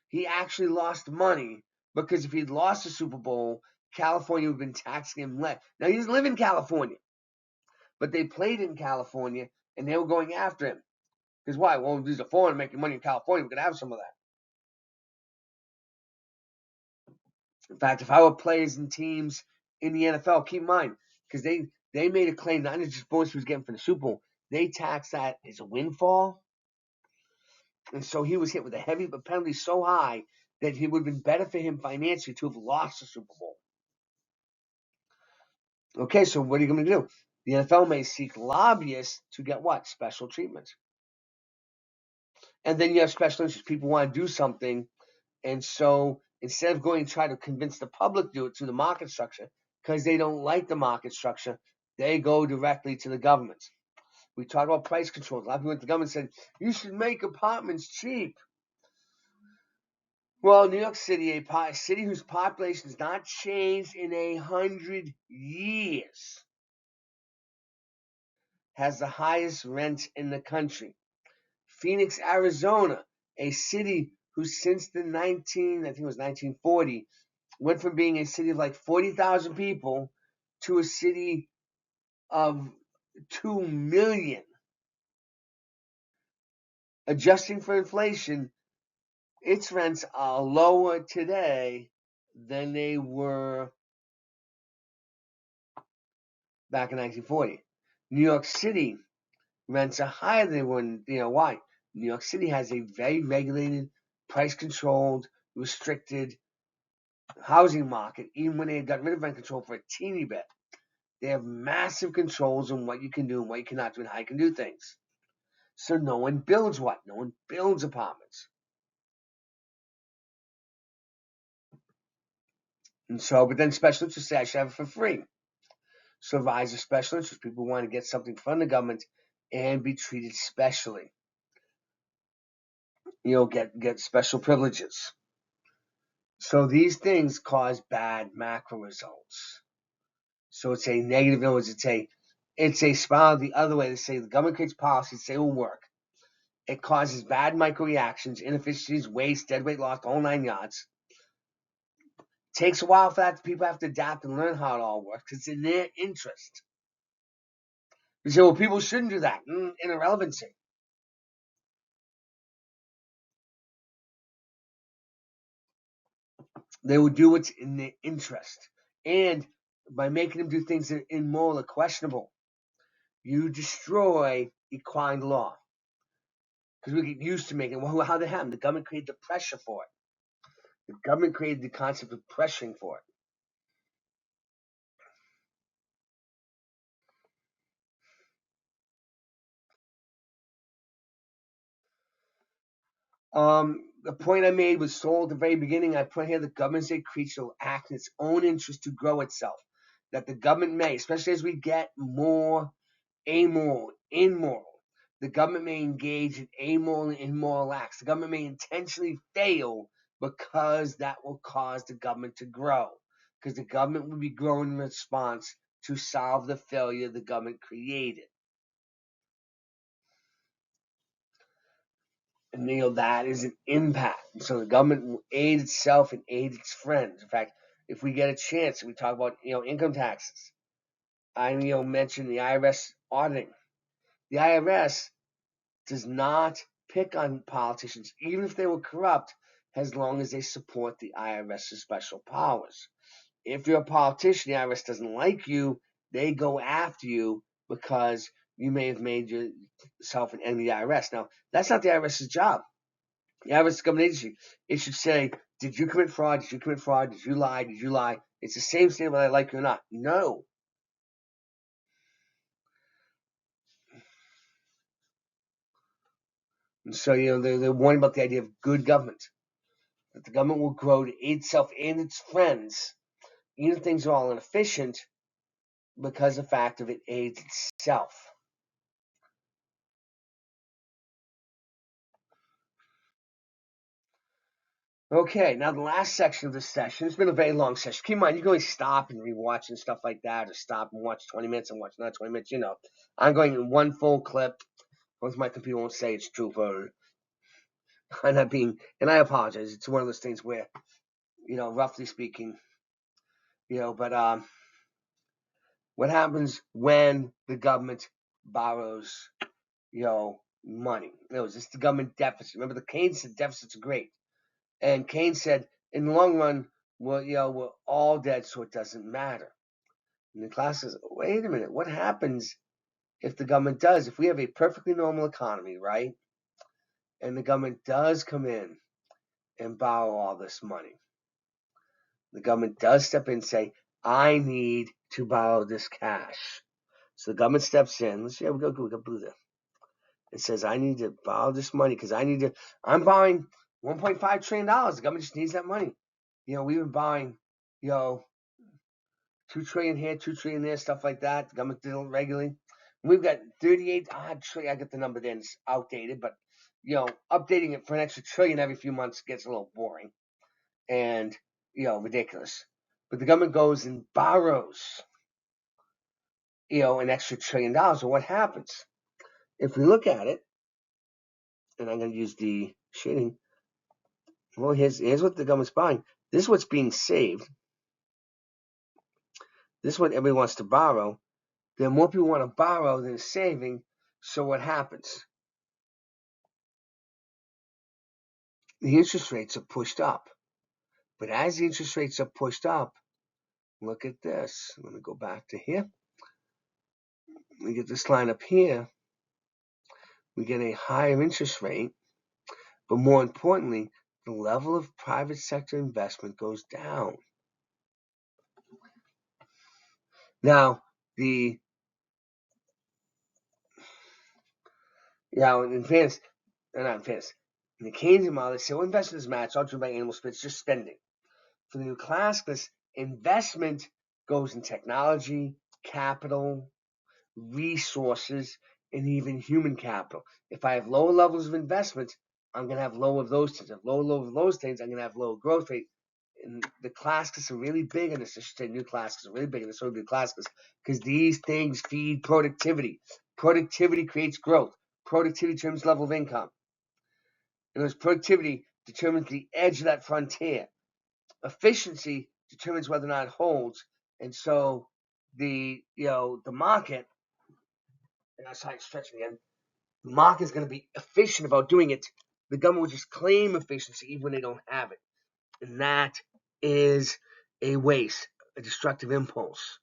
he actually lost money because if he'd lost the Super Bowl, California would have been taxing him less. Now, he doesn't live in California, but they played in California, and they were going after him. Because why? Well, there's a foreigner making money in California. We're going to have some of that. In fact, if I were players and teams in the NFL, keep in mind, because they made a claim, not just bonus he was getting for the Super Bowl, they taxed that as a windfall. And so he was hit with a heavy penalty so high that it would have been better for him financially to have lost the Super Bowl. Okay, so what are you going to do? The NFL may seek lobbyists to get what? Special treatment. And then you have special interests. People want to do something, and so instead of going to try to convince the public to do it through the market structure, because they don't like the market structure, they go directly to the government. We talk about price controls. A lot of people went to the government and said, you should make apartments cheap. Well, New York City, a city whose population has not changed in 100 years, has the highest rents in the country. Phoenix, Arizona, a city who since the 1940, went from being a city of like 40,000 people to a city of 2 million. Adjusting for inflation, its rents are lower today than they were back in 1940. New York City rents are higher than when, why? New York City has a very regulated, price controlled, restricted housing market, even when they got rid of rent control for a teeny bit. They have massive controls on what you can do and what you cannot do and how you can do things. So no one builds what? No one builds apartments. And so, but then special interests say I should have it for free. So rise of special interests. People want to get something from the government and be treated specially. Get special privileges. So these things cause bad macro results. So it's a negative influence. It's a spiral the other way. They say the government creates policies, say it will work. It causes bad micro reactions, inefficiencies, waste, deadweight loss, the whole 9 yards. It takes a while for that. People have to adapt and learn how it all works because it's in their interest. You say, well, people shouldn't do that. Irrelevancy. They will do what's in their interest. And by making them do things that are immoral or questionable, you destroy equine law. Because we get used to making it. Well, how did it happen? The government created the pressure for it. The government created the concept of pressuring for it. The point I made was sold at the very beginning. I put here the government is a creature that will act in its own interest to grow itself. That the government may, especially as we get more amoral, immoral, the government may engage in amoral and immoral acts. The government may intentionally fail because that will cause the government to grow. Because the government will be growing in response to solve the failure the government created. And that is an impact. And so the government will aid itself and aid its friends. In fact, if we get a chance, we talk about income taxes. I mentioned the IRS auditing. The IRS does not pick on politicians, even if they were corrupt, as long as they support the IRS's special powers. If you're a politician, the IRS doesn't like you, they go after you because you may have made yourself an enemy of the IRS. Now, that's not the IRS's job. The IRS is a government agency. It should say, did you commit fraud? Did you commit fraud? Did you lie? Did you lie? It's the same thing whether I like you or not. No. And so, they're warning about the idea of good government. That the government will grow to aid itself and its friends, even if things are all inefficient, because the fact of it aids itself. Okay, now the last section of this session, it's been a very long session. Keep in mind, you can always stop and rewatch and stuff like that, or stop and watch 20 minutes and watch another 20 minutes, I'm going in one full clip. Once my computer won't say it's true for I'm not being, and I apologize. It's one of those things where, roughly speaking, but what happens when the government borrows, money? Is this the government deficit? Remember, the Keynes said deficits are great. And Keynes said, in the long run, we're all dead, so it doesn't matter. And the class says, wait a minute, what happens if the government does? If we have a perfectly normal economy, right? And the government does come in and borrow all this money. The government does step in and say, I need to borrow this cash. So the government steps in. We got blue there. It says I need to borrow this money because I'm borrowing $1.5 trillion. The government just needs that money. We've been buying, 2 trillion here, 2 trillion there, stuff like that. The government did it regularly. We've got 38 odd trillion. I get the number then, it's outdated, but updating it for an extra trillion every few months gets a little boring and ridiculous. But the government goes and borrows, an extra $1 trillion. So what happens? If we look at it, and I'm going to use the shading. Well, here's what the government's buying. This is what's being saved. This is what everybody wants to borrow. Then more people want to borrow than saving. So what happens? The interest rates are pushed up. But as the interest rates are pushed up, look at this. I'm going to go back to here. We get this line up here. We get a higher interest rate. But more importantly, the level of private sector investment goes down. Now, in fairness, not in fairness, in the Keynesian model, they say, well, investment is matched, all driven by animal spirits, just spending. For the new classicalists, investment goes in technology, capital, resources, and even human capital. If I have lower levels of investment, I'm going to have lower of those things. If lower of those things, I'm going to have lower growth rate. And the classicalists are really big in this. I should say new classicalists are really big in this. So do the classicalists, because these things feed productivity. Productivity creates growth. Productivity determines level of income. In other words, productivity determines the edge of that frontier. Efficiency determines whether or not it holds. And so the market, and that's how it's stretching again, the market is going to be efficient about doing it. The government will just claim efficiency even when they don't have it. And that is a waste, a destructive impulse.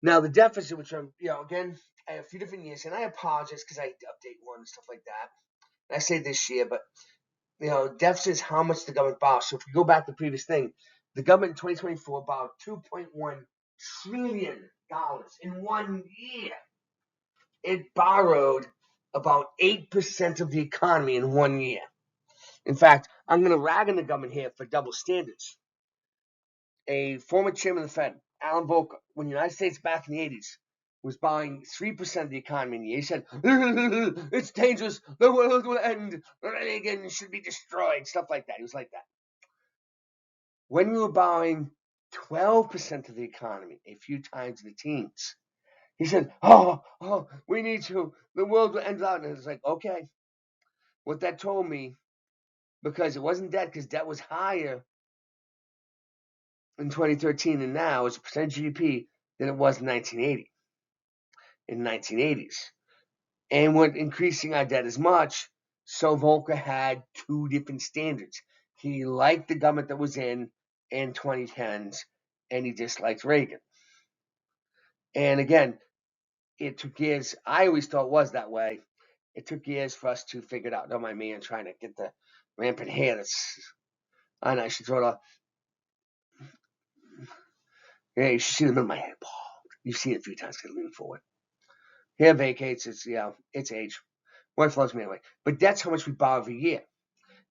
Now, the deficit, which I'm, again, I have a few different years, and I apologize because I update one and stuff like that. And I say this year, but, deficit is how much the government borrows. So if we go back to the previous thing, the government in 2024 borrowed $2.1 trillion in 1 year. It borrowed about 8% of the economy in 1 year. In fact, I'm going to rag on the government here for double standards. A former chairman of the Fed, Alan Volcker, when the United States back in the 80s was borrowing 3% of the economy in a year, he said, it's dangerous, the world will end, Reagan should be destroyed, stuff like that. He was like that. When we were borrowing 12% of the economy, a few times in the teens, he said, we need to, the world will end out. And it's like, okay. What that told me, because it wasn't debt, because debt was higher in 2013 and now as a percentage of GDP than it was in 1980, in 1980s. And we're increasing our debt as much, so Volcker had two different standards. He liked the government that was in 2010s, and he disliked Reagan. And again, it took years. I always thought it was that way. It took years for us to figure it out. Don't mind me, I'm trying to get the rampant hair that's... I should throw it off. Yeah, you should see the middle of my head. You've seen it a few times. Because lean forward. Hair vacates. It's it's age. What flows me anyway. But that's how much we borrow every year.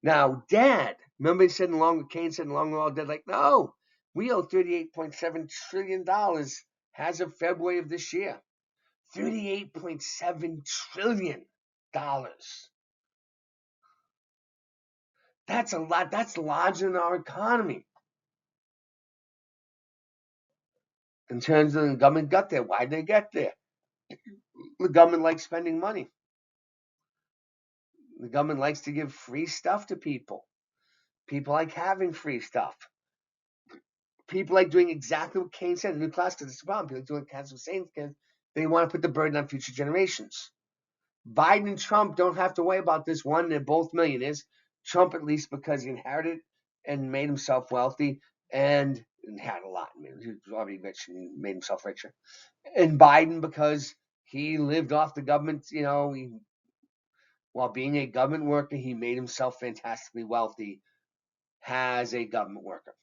Now, debt. Remember, Keynes said in the long run, debt. Like, no, we owe $38.7 trillion as of February of this year. $38.7 trillion. That's a lot. That's larger than our economy. In terms of the government got there. Why did they get there? The government likes spending money. The government likes to give free stuff to people. People like having free stuff. People like doing exactly what Keynes said in the New Classical. It's a problem. People like doing what Keynes said. They want to put the burden on future generations. Biden and Trump don't have to worry about this. One, they're both millionaires. Trump, at least, because he inherited and made himself wealthy and had a lot. I mean, he was already rich and made himself richer. And Biden, because he lived off the government, while being a government worker, he made himself fantastically wealthy as a government worker.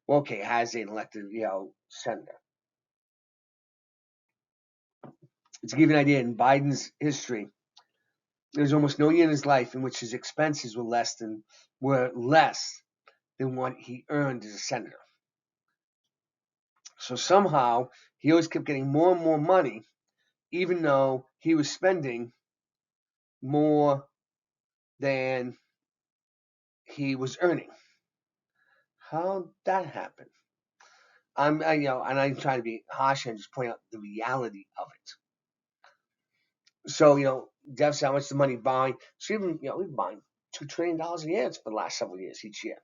Well, okay, as an elected, senator. To give you an idea, in Biden's history, there's almost no year in his life in which his expenses were less than what he earned as a senator. So somehow he always kept getting more and more money, even though he was spending more than he was earning. How'd that happen? And I'm trying to be harsh and just point out the reality of it. So, Jeff said how much the money buying. So even, we've buying $2 trillion a year for the last several years each year.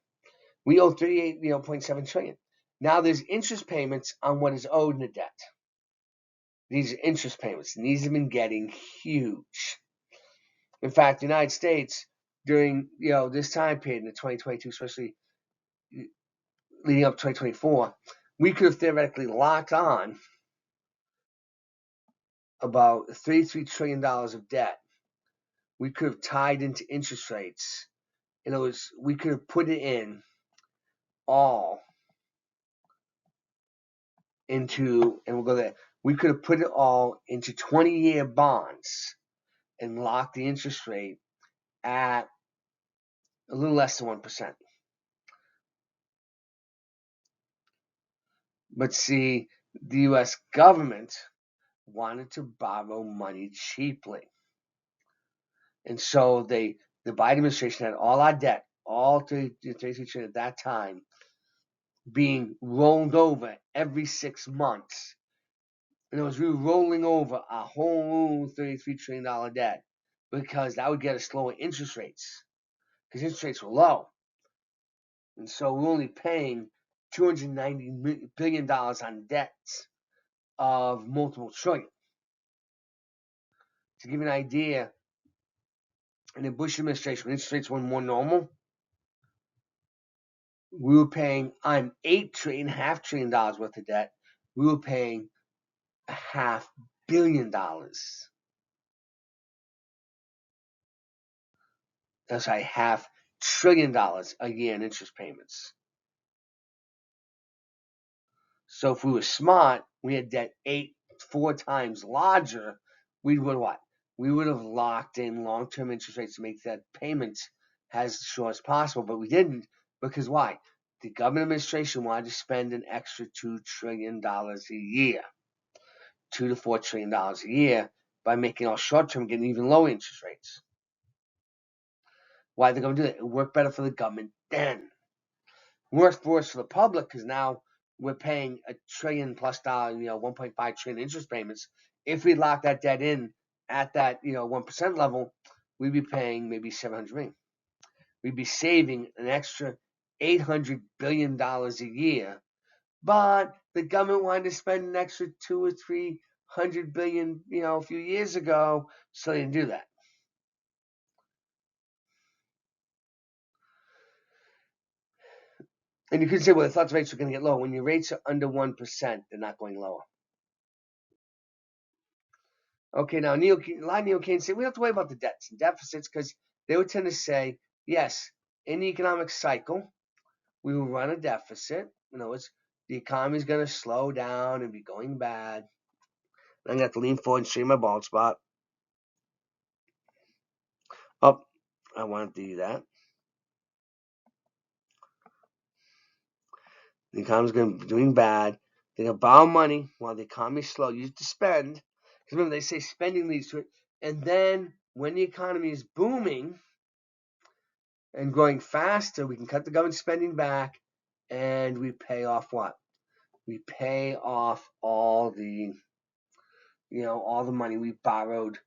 We owe 38.7 trillion. Now there's interest payments on what is owed in the debt. These are interest payments, and these have been getting huge. In fact, the United States during this time period in the 2022, especially leading up to 2024, we could have theoretically locked on about $33 trillion of debt. We could have tied into interest rates. In other words, we could have put it in all into, and we'll go there. We could have put it all into 20-year bonds and locked the interest rate at a little less than 1%. But see, the U.S. government wanted to borrow money cheaply. And so the Biden administration had all our debt, all $33 trillion at that time, being rolled over every 6 months. And it was really rolling over a whole $33 trillion debt because that would get us lower interest rates because interest rates were low. And so we're only paying $290 billion on debts of multiple trillion. To give you an idea, in the Bush administration, when interest rates were more normal, we were paying on $8.5 trillion worth of debt, we were paying $500 million. That's like $500 billion a year in interest payments. So if we were smart, we had debt 4 times larger, we would what? We would have locked in long-term interest rates to make that payment as short as possible, but we didn't because why? The government administration wanted to spend an extra $2 trillion a year, $2 to $4 trillion a year by making all short-term getting even lower interest rates. Why are they going to do that? It worked better for the government then. Worse for the public because now we're paying $1 trillion plus, $1.5 trillion interest payments. If we lock that debt in at that 1% level, we'd be paying maybe $700 million. We'd be saving an extra $800 billion a year, but the government wanted to spend an extra $200 or $300 billion, a few years ago, so they didn't do that. And you could say, well, I thought the rates were going to get lower. When your rates are under 1%, they're not going lower. Okay, now a lot of Neo-Keynesians say we don't have to worry about the debts and deficits because they would tend to say, yes, in the economic cycle, we will run a deficit. In other words, the economy is going to slow down and be going bad. I'm going to have to lean forward and show you my bald spot. Oh, I wanted to do that. The economy is going to be doing bad. They're going to borrow money while the economy is slow. Use it to spend. Because remember, they say spending leads to it. And then when the economy is booming and growing faster, we can cut the government spending back and we pay off what? We pay off all the money we borrowed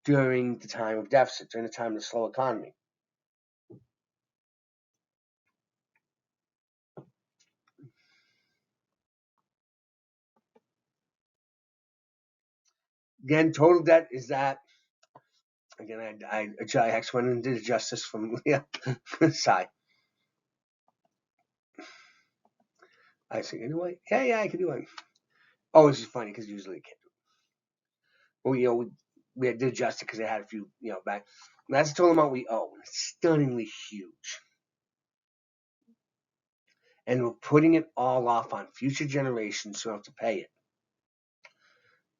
during the time of deficit, during the time of the slow economy. Again, total debt is that. Again, I actually went and did justice from the side. I said, you know what? Yeah, I can do it. Oh, this is funny because usually I can't do it. Well, we did adjust it because they had a few, back. And that's the total amount we owe. It's stunningly huge. And we're putting it all off on future generations so we don't have to pay it.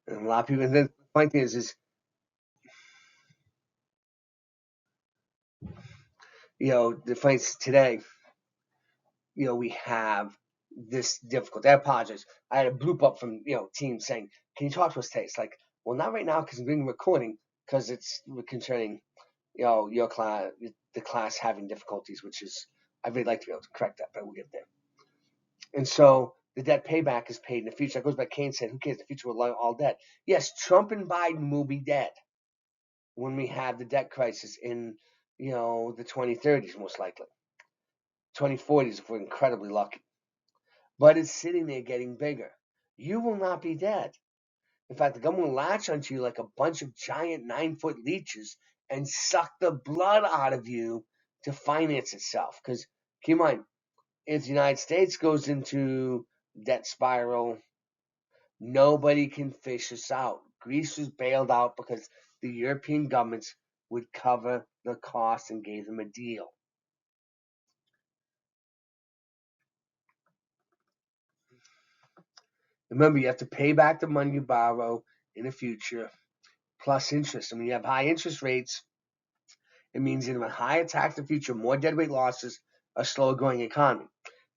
And a lot of people, and then funny thing is, the funny today, we have this difficulty. I apologize. I had a bloop up from, team saying, can you talk to us today? It's like, well, not right now because I'm doing a recording because it's concerning, your class, the class having difficulties, which is, I'd really like to be able to correct that, but we'll get there. And so the debt payback is paid in the future. That goes back. Keynes said, who cares? The future will all debt. Yes, Trump and Biden will be dead when we have the debt crisis in, the 2030s, most likely. 2040s if we're incredibly lucky. But it's sitting there getting bigger. You will not be dead. In fact, the government will latch onto you like a bunch of giant 9-foot leeches and suck the blood out of you to finance itself. Because keep in mind, if the United States goes into debt spiral, nobody can fish us out. Greece was bailed out because the European governments would cover the cost and gave them a deal. Remember, you have to pay back the money you borrow in the future, plus interest. And when you have high interest rates, it means in a higher tax in the future, more deadweight losses, a slower growing economy.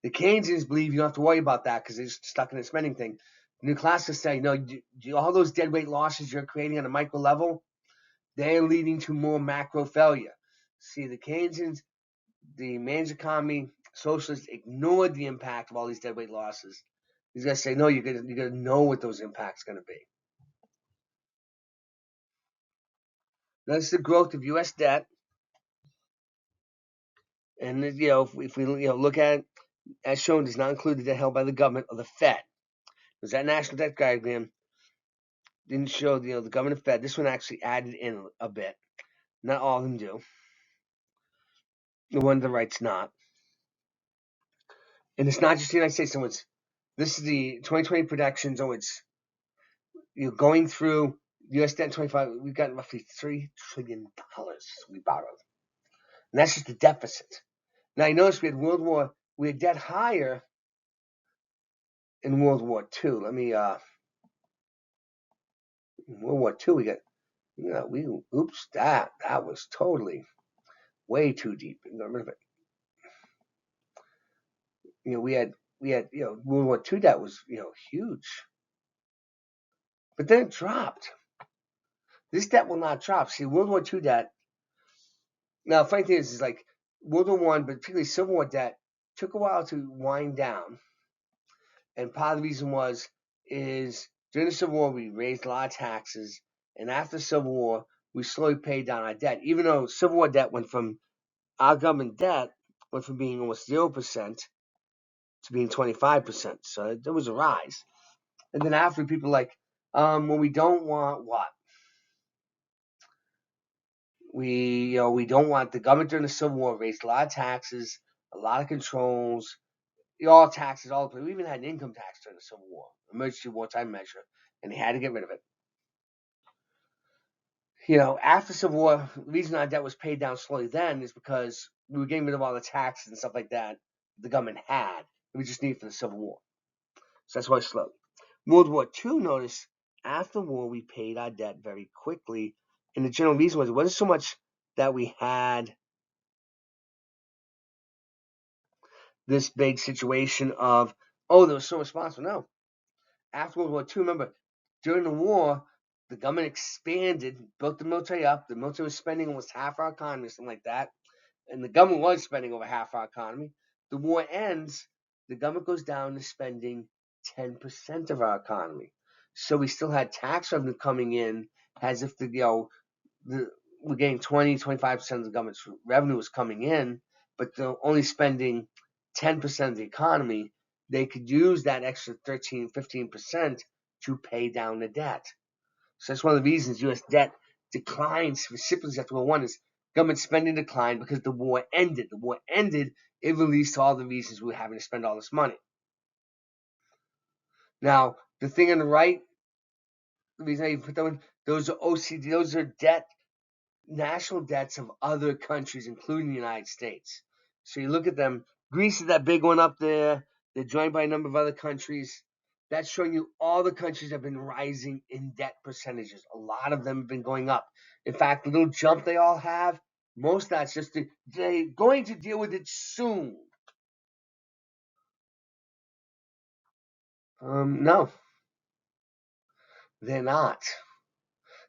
The Keynesians believe you don't have to worry about that because they're just stuck in the spending thing. The New Classical say, no, all those deadweight losses you're creating on a micro level, they're leading to more macro failure. See, the Keynesians, the managed economy, socialists ignored the impact of all these deadweight losses. These guys say, no, you're gonna know what those impacts are gonna be. That's the growth of U.S. debt, and if we look at it, as shown, does not include the debt held by the government or the Fed. Because that national debt diagram didn't show the government and Fed. This one actually added in a bit. Not all of them do. The one to the right's not. And it's not just the United States. So this is the 2020 projections. So it's going through U.S. debt 25. We've got roughly $3 trillion we borrowed, and that's just the deficit. Now you notice we had debt higher in World War II. Let me World War II we got that was totally way too deep. We had World War II debt was huge, but then it dropped. This debt will not drop. See, World War II debt. Now, the funny thing is like World War One, but particularly Civil War debt, took a while to wind down, and part of the reason is during the Civil War we raised a lot of taxes, and after the Civil War we slowly paid down our debt. Even though Civil War debt our government debt went from being almost 0% to being 25%, so there was a rise. And then after, people like, well, we don't want what? We don't want the government during the Civil War raised a lot of taxes, a lot of controls, all taxes, all. We even had an income tax during the Civil War, emergency wartime measure, and they had to get rid of it. After the Civil War, the reason our debt was paid down slowly then is because we were getting rid of all the taxes and stuff like that the government had. We just needed for the Civil War. So that's why it's slow. World War II, notice, after the war, we paid our debt very quickly. And the general reason it wasn't so much that we had this big situation of, they were so responsible. No. After World War II, remember, during the war, the government expanded, built the military up. The military was spending almost half our economy, something like that. And the government was spending over half our economy. The war ends, the government goes down to spending 10% of our economy. So we still had tax revenue coming in as if we're getting 20-25% of the government's revenue was coming in, but they're only spending 10% of the economy. They could use that extra 13-15% to pay down the debt. So that's one of the reasons U.S. debt declines precipitously after World War I is government spending declined because the war ended. The war ended, it released all the reasons we were having to spend all this money. Now, the thing on the right, the reason I put that one, those are OECD, those are national debts of other countries, including the United States. So you look at them, Greece is that big one up there. They're joined by a number of other countries. That's showing you all the countries have been rising in debt percentages. A lot of them have been going up. In fact, the little jump they all have, most of that's just they're going to deal with it soon. No, they're not.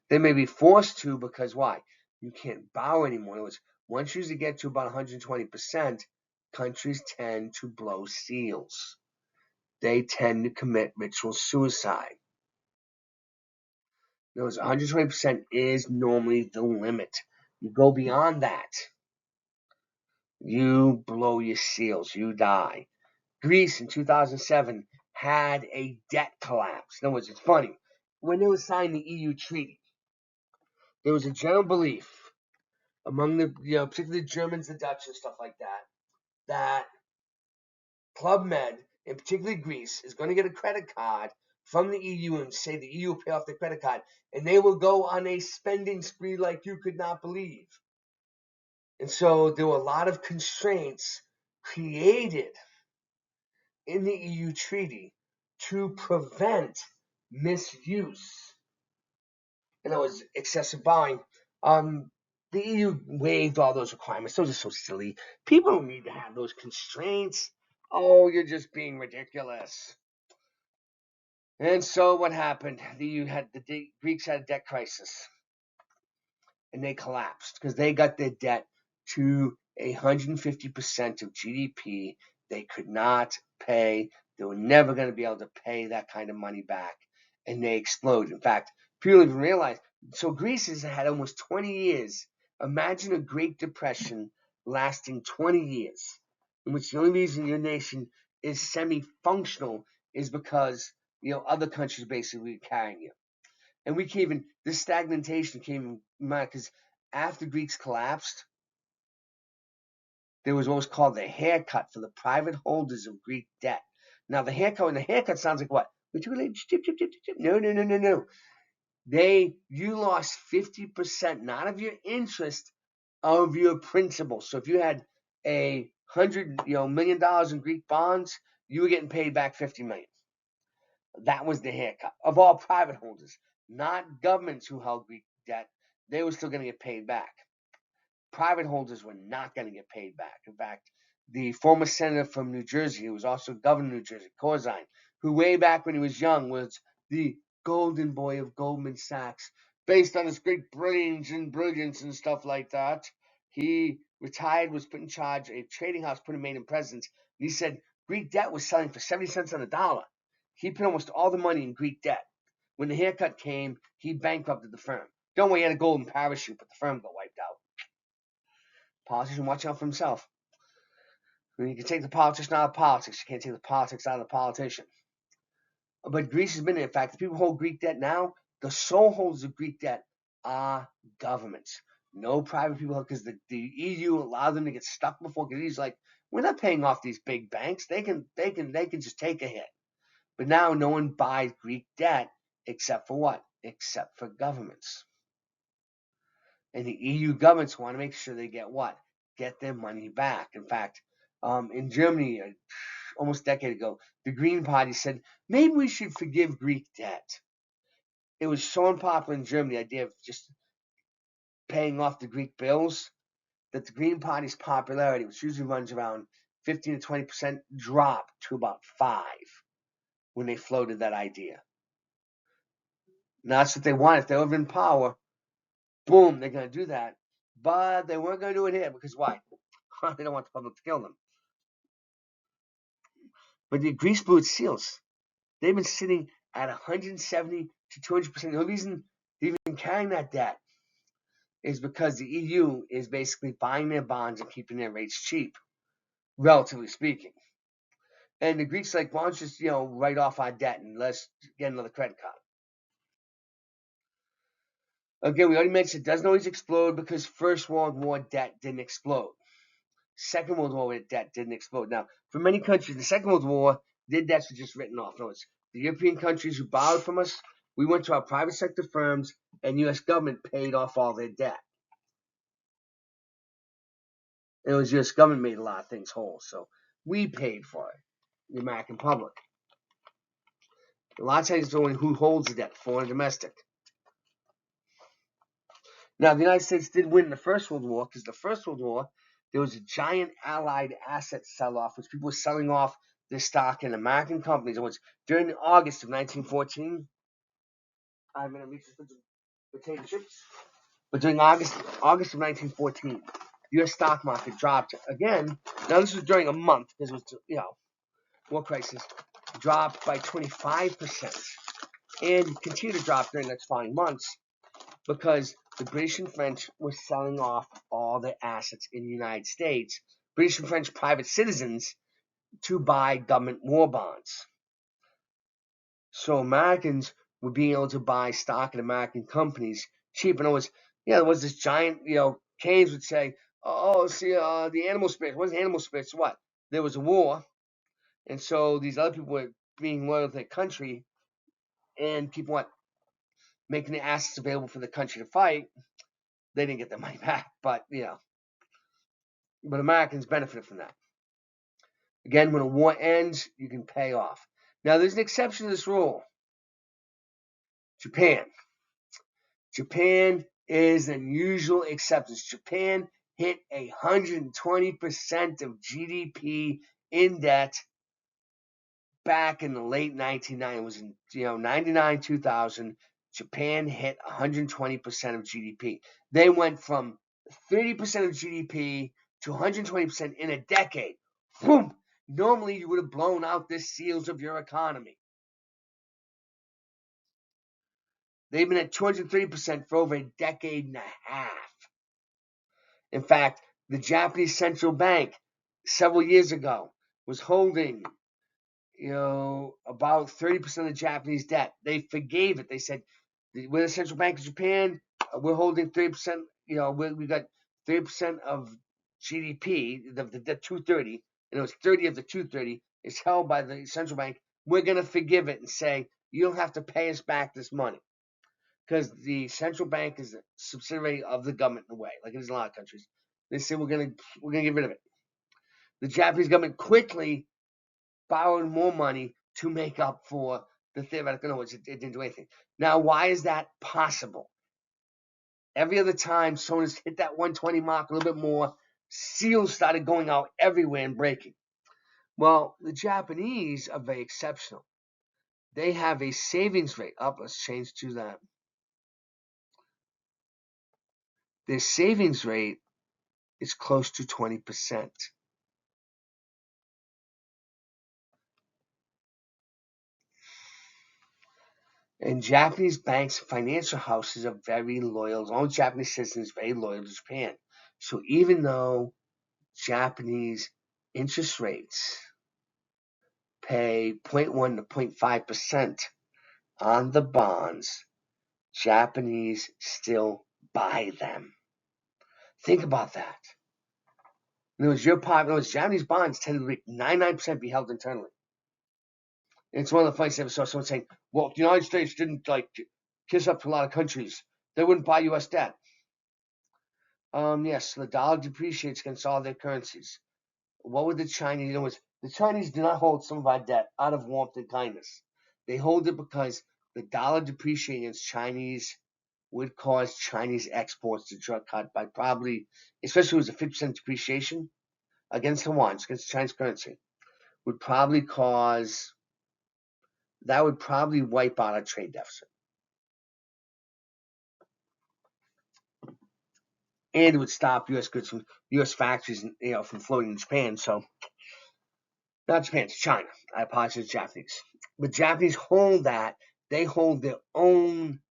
They may be forced to because why? You can't borrow anymore. In other words, once you get to about 120%, countries tend to blow seals. They tend to commit ritual suicide. In other words, 120% is normally the limit. You go beyond that, you blow your seals, you die. Greece in 2007 had a debt collapse. In other words, it's funny. When they were signing the EU treaty, there was a general belief among the, particularly the Germans, the Dutch, and stuff like that, that Club Med, and particularly Greece, is going to get a credit card from the EU and say the EU will pay off the credit card, and they will go on a spending spree like you could not believe. And so there were a lot of constraints created in the EU treaty to prevent misuse. In other words, excessive borrowing. The EU waived all those requirements. Those are so silly. People don't need to have those constraints. Oh, you're just being ridiculous. And so what happened? The Greeks had a debt crisis, and they collapsed because they got their debt to 150% of GDP. They could not pay. They were never going to be able to pay that kind of money back, and they exploded. In fact, people even realize. So Greece has had almost 20 years. Imagine a Great Depression lasting 20 years, in which the only reason your nation is semi-functional is because other countries basically carrying you. And we can't even, this stagnation came because after Greeks collapsed, there was what was called the haircut for the private holders of Greek debt. Now the haircut sounds like what? No, no, no, no, no. You lost 50%, not of your interest, of your principal. So if you had $100 million in Greek bonds, you were getting paid back 50 million. That was the haircut of all private holders, not governments who held Greek debt. They were still going to get paid back. Private holders were not going to get paid back. In fact, the former senator from New Jersey, who was also governor of New Jersey, Corzine, who way back when he was young was the golden boy of Goldman Sachs, based on his great brains and brilliance and stuff like that. He retired, was put in charge, a trading house put him made him president. And he said Greek debt was selling for 70 cents on the dollar. He put almost all the money in Greek debt. When the haircut came, he bankrupted the firm. Don't worry, he had a golden parachute, but the firm got wiped out. Politician, watch out for himself. You can take the politician out of politics. You can't take the politics out of the politician. But Greece has been, in fact, the people who hold Greek debt now, the sole holders of Greek debt are governments. No private people, because the EU allowed them to get stuck before. Because he's like, we're not paying off these big banks. They can just take a hit. But now no one buys Greek debt except for what? Except for governments. And the EU governments want to make sure they get what? Get their money back. In fact, in Germany, almost a decade ago, the Green Party said, maybe we should forgive Greek debt. It was so unpopular in Germany, the idea of just paying off the Greek bills, that the Green Party's popularity, which usually runs around 15 to 20%, dropped to about 5 when they floated that idea. Now, that's what they want. If they were in power, boom, they're going to do that. But they weren't going to do it here because why? They don't want the public to kill them. But the Greece blew its seals. They've been sitting at 170 to 200%. The only reason they've been carrying that debt is because the EU is basically buying their bonds and keeping their rates cheap, relatively speaking. And the Greeks like, why don't you just, write off our debt and let's get another credit card. Again, we already mentioned it doesn't always explode because First World War debt didn't explode. Second World War debt didn't explode. Now, for many countries, the Second World War, their debts were just written off. No, it's the European countries who borrowed from us. We went to our private sector firms, and the U.S. government paid off all their debt. And it was the U.S. government made a lot of things whole, so we paid for it, the American public. A lot of times it's only who holds the debt, foreign and domestic. Now, the United States did win the First World War, because the First World War, there was a giant allied asset sell-off, which people were selling off their stock in American companies. It was during August of 1914. I'm going to reach for potato chips. But during August of 1914, the U.S. stock market dropped again. Now, this was during a month, because it was, war crisis, dropped by 25%, and continued to drop during the next following months, because the British and French were selling off all their assets in the United States, British and French private citizens, to buy government war bonds. So Americans were being able to buy stock in American companies cheap. And there was this giant, Keynes would say, oh, see, the animal spirits. What is animal spirits? What? There was a war. And so these other people were being loyal to their country, and people were making the assets available for the country to fight. They didn't get their money back, but Americans benefited from that. Again, when a war ends, you can pay off. Now, there's an exception to this rule. Japan. Japan is an unusual exception. Japan hit 120% of GDP in debt back in the late 1990s. It was in 99, 2000. Japan hit 120% of GDP. They went from 30% of GDP to 120% in a decade. Boom! Normally, you would have blown out the seals of your economy. They've been at 230% for over a decade and a half. In fact, the Japanese central bank several years ago was holding, about 30% of the Japanese debt. They forgave it. They said, we're the central bank of Japan. We're holding 30%. We got 30% of GDP, the 230, and it was 30 of the 230 is held by the central bank. We're going to forgive it and say, you don't have to pay us back this money. Because the central bank is a subsidiary of the government in a way, like it is in a lot of countries. They say we're gonna get rid of it. The Japanese government quickly borrowed more money to make up for the theoretical. No, it didn't do anything. Now, why is that possible? Every other time someone has hit that 120 mark a little bit more, seals started going out everywhere and breaking. Well, the Japanese are very exceptional. They have a savings rate. Let's change to that. Their savings rate is close to 20%. And Japanese banks, financial houses are very loyal. All Japanese citizens are very loyal to Japan. So even though Japanese interest rates pay 0.1 to 0.5% on the bonds, Japanese still buy them. Think about that. In other words, Japanese bonds tend to be 99% be held internally. And it's one of the funniest I ever saw someone saying, well, if the United States didn't kiss up to a lot of countries, they wouldn't buy U.S. debt. Yes, the dollar depreciates against all their currencies. What would the Chinese do? The Chinese do not hold some of our debt out of warmth and kindness. They hold it because the dollar depreciating against Chinese would cause Chinese exports to cut by probably, especially if it was a 50% depreciation against the yuan, against the Chinese currency, would probably wipe out our trade deficit. And it would stop U.S. goods from U.S. factories, from floating in Japan. So, not Japan, it's China. I apologize, Japanese. But Japanese hold that. They hold their own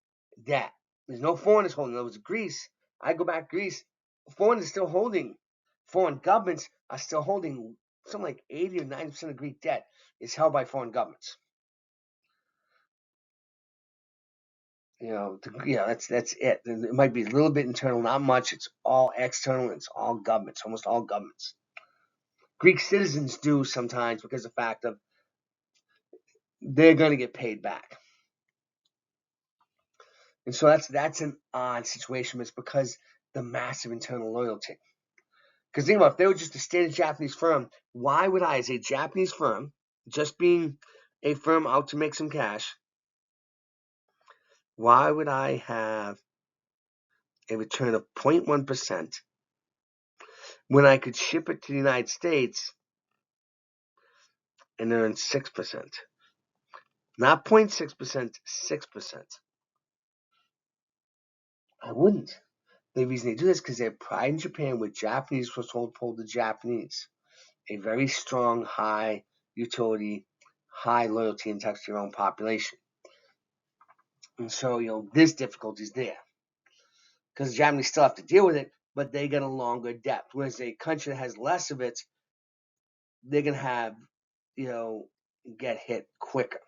debt. There's no foreigners holding. In other words, Greece. I go back to Greece. Foreigners are still holding. Foreign governments are still holding something like 80 or 90% of Greek debt is held by foreign governments. That's it. It might be a little bit internal, not much. It's all external. It's all governments, almost all governments. Greek citizens do sometimes because of the fact of they're going to get paid back. And so that's an odd situation, but it's because the massive internal loyalty. Because think about it, if they were just a standard Japanese firm, why would I, as a Japanese firm, just being a firm out to make some cash, why would I have a return of 0.1% when I could ship it to the United States and earn 6%? Not 0.6%, 6%. I wouldn't. The reason they do this is because they have pride in Japan, where Japanese was told the Japanese. A very strong, high utility, high loyalty and tax to your own population. And so, this difficulty is there. Because the Japanese still have to deal with it, but they get a longer depth. Whereas a country that has less of it, they're going to have, get hit quicker.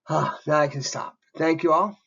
Now I can stop. Thank you all.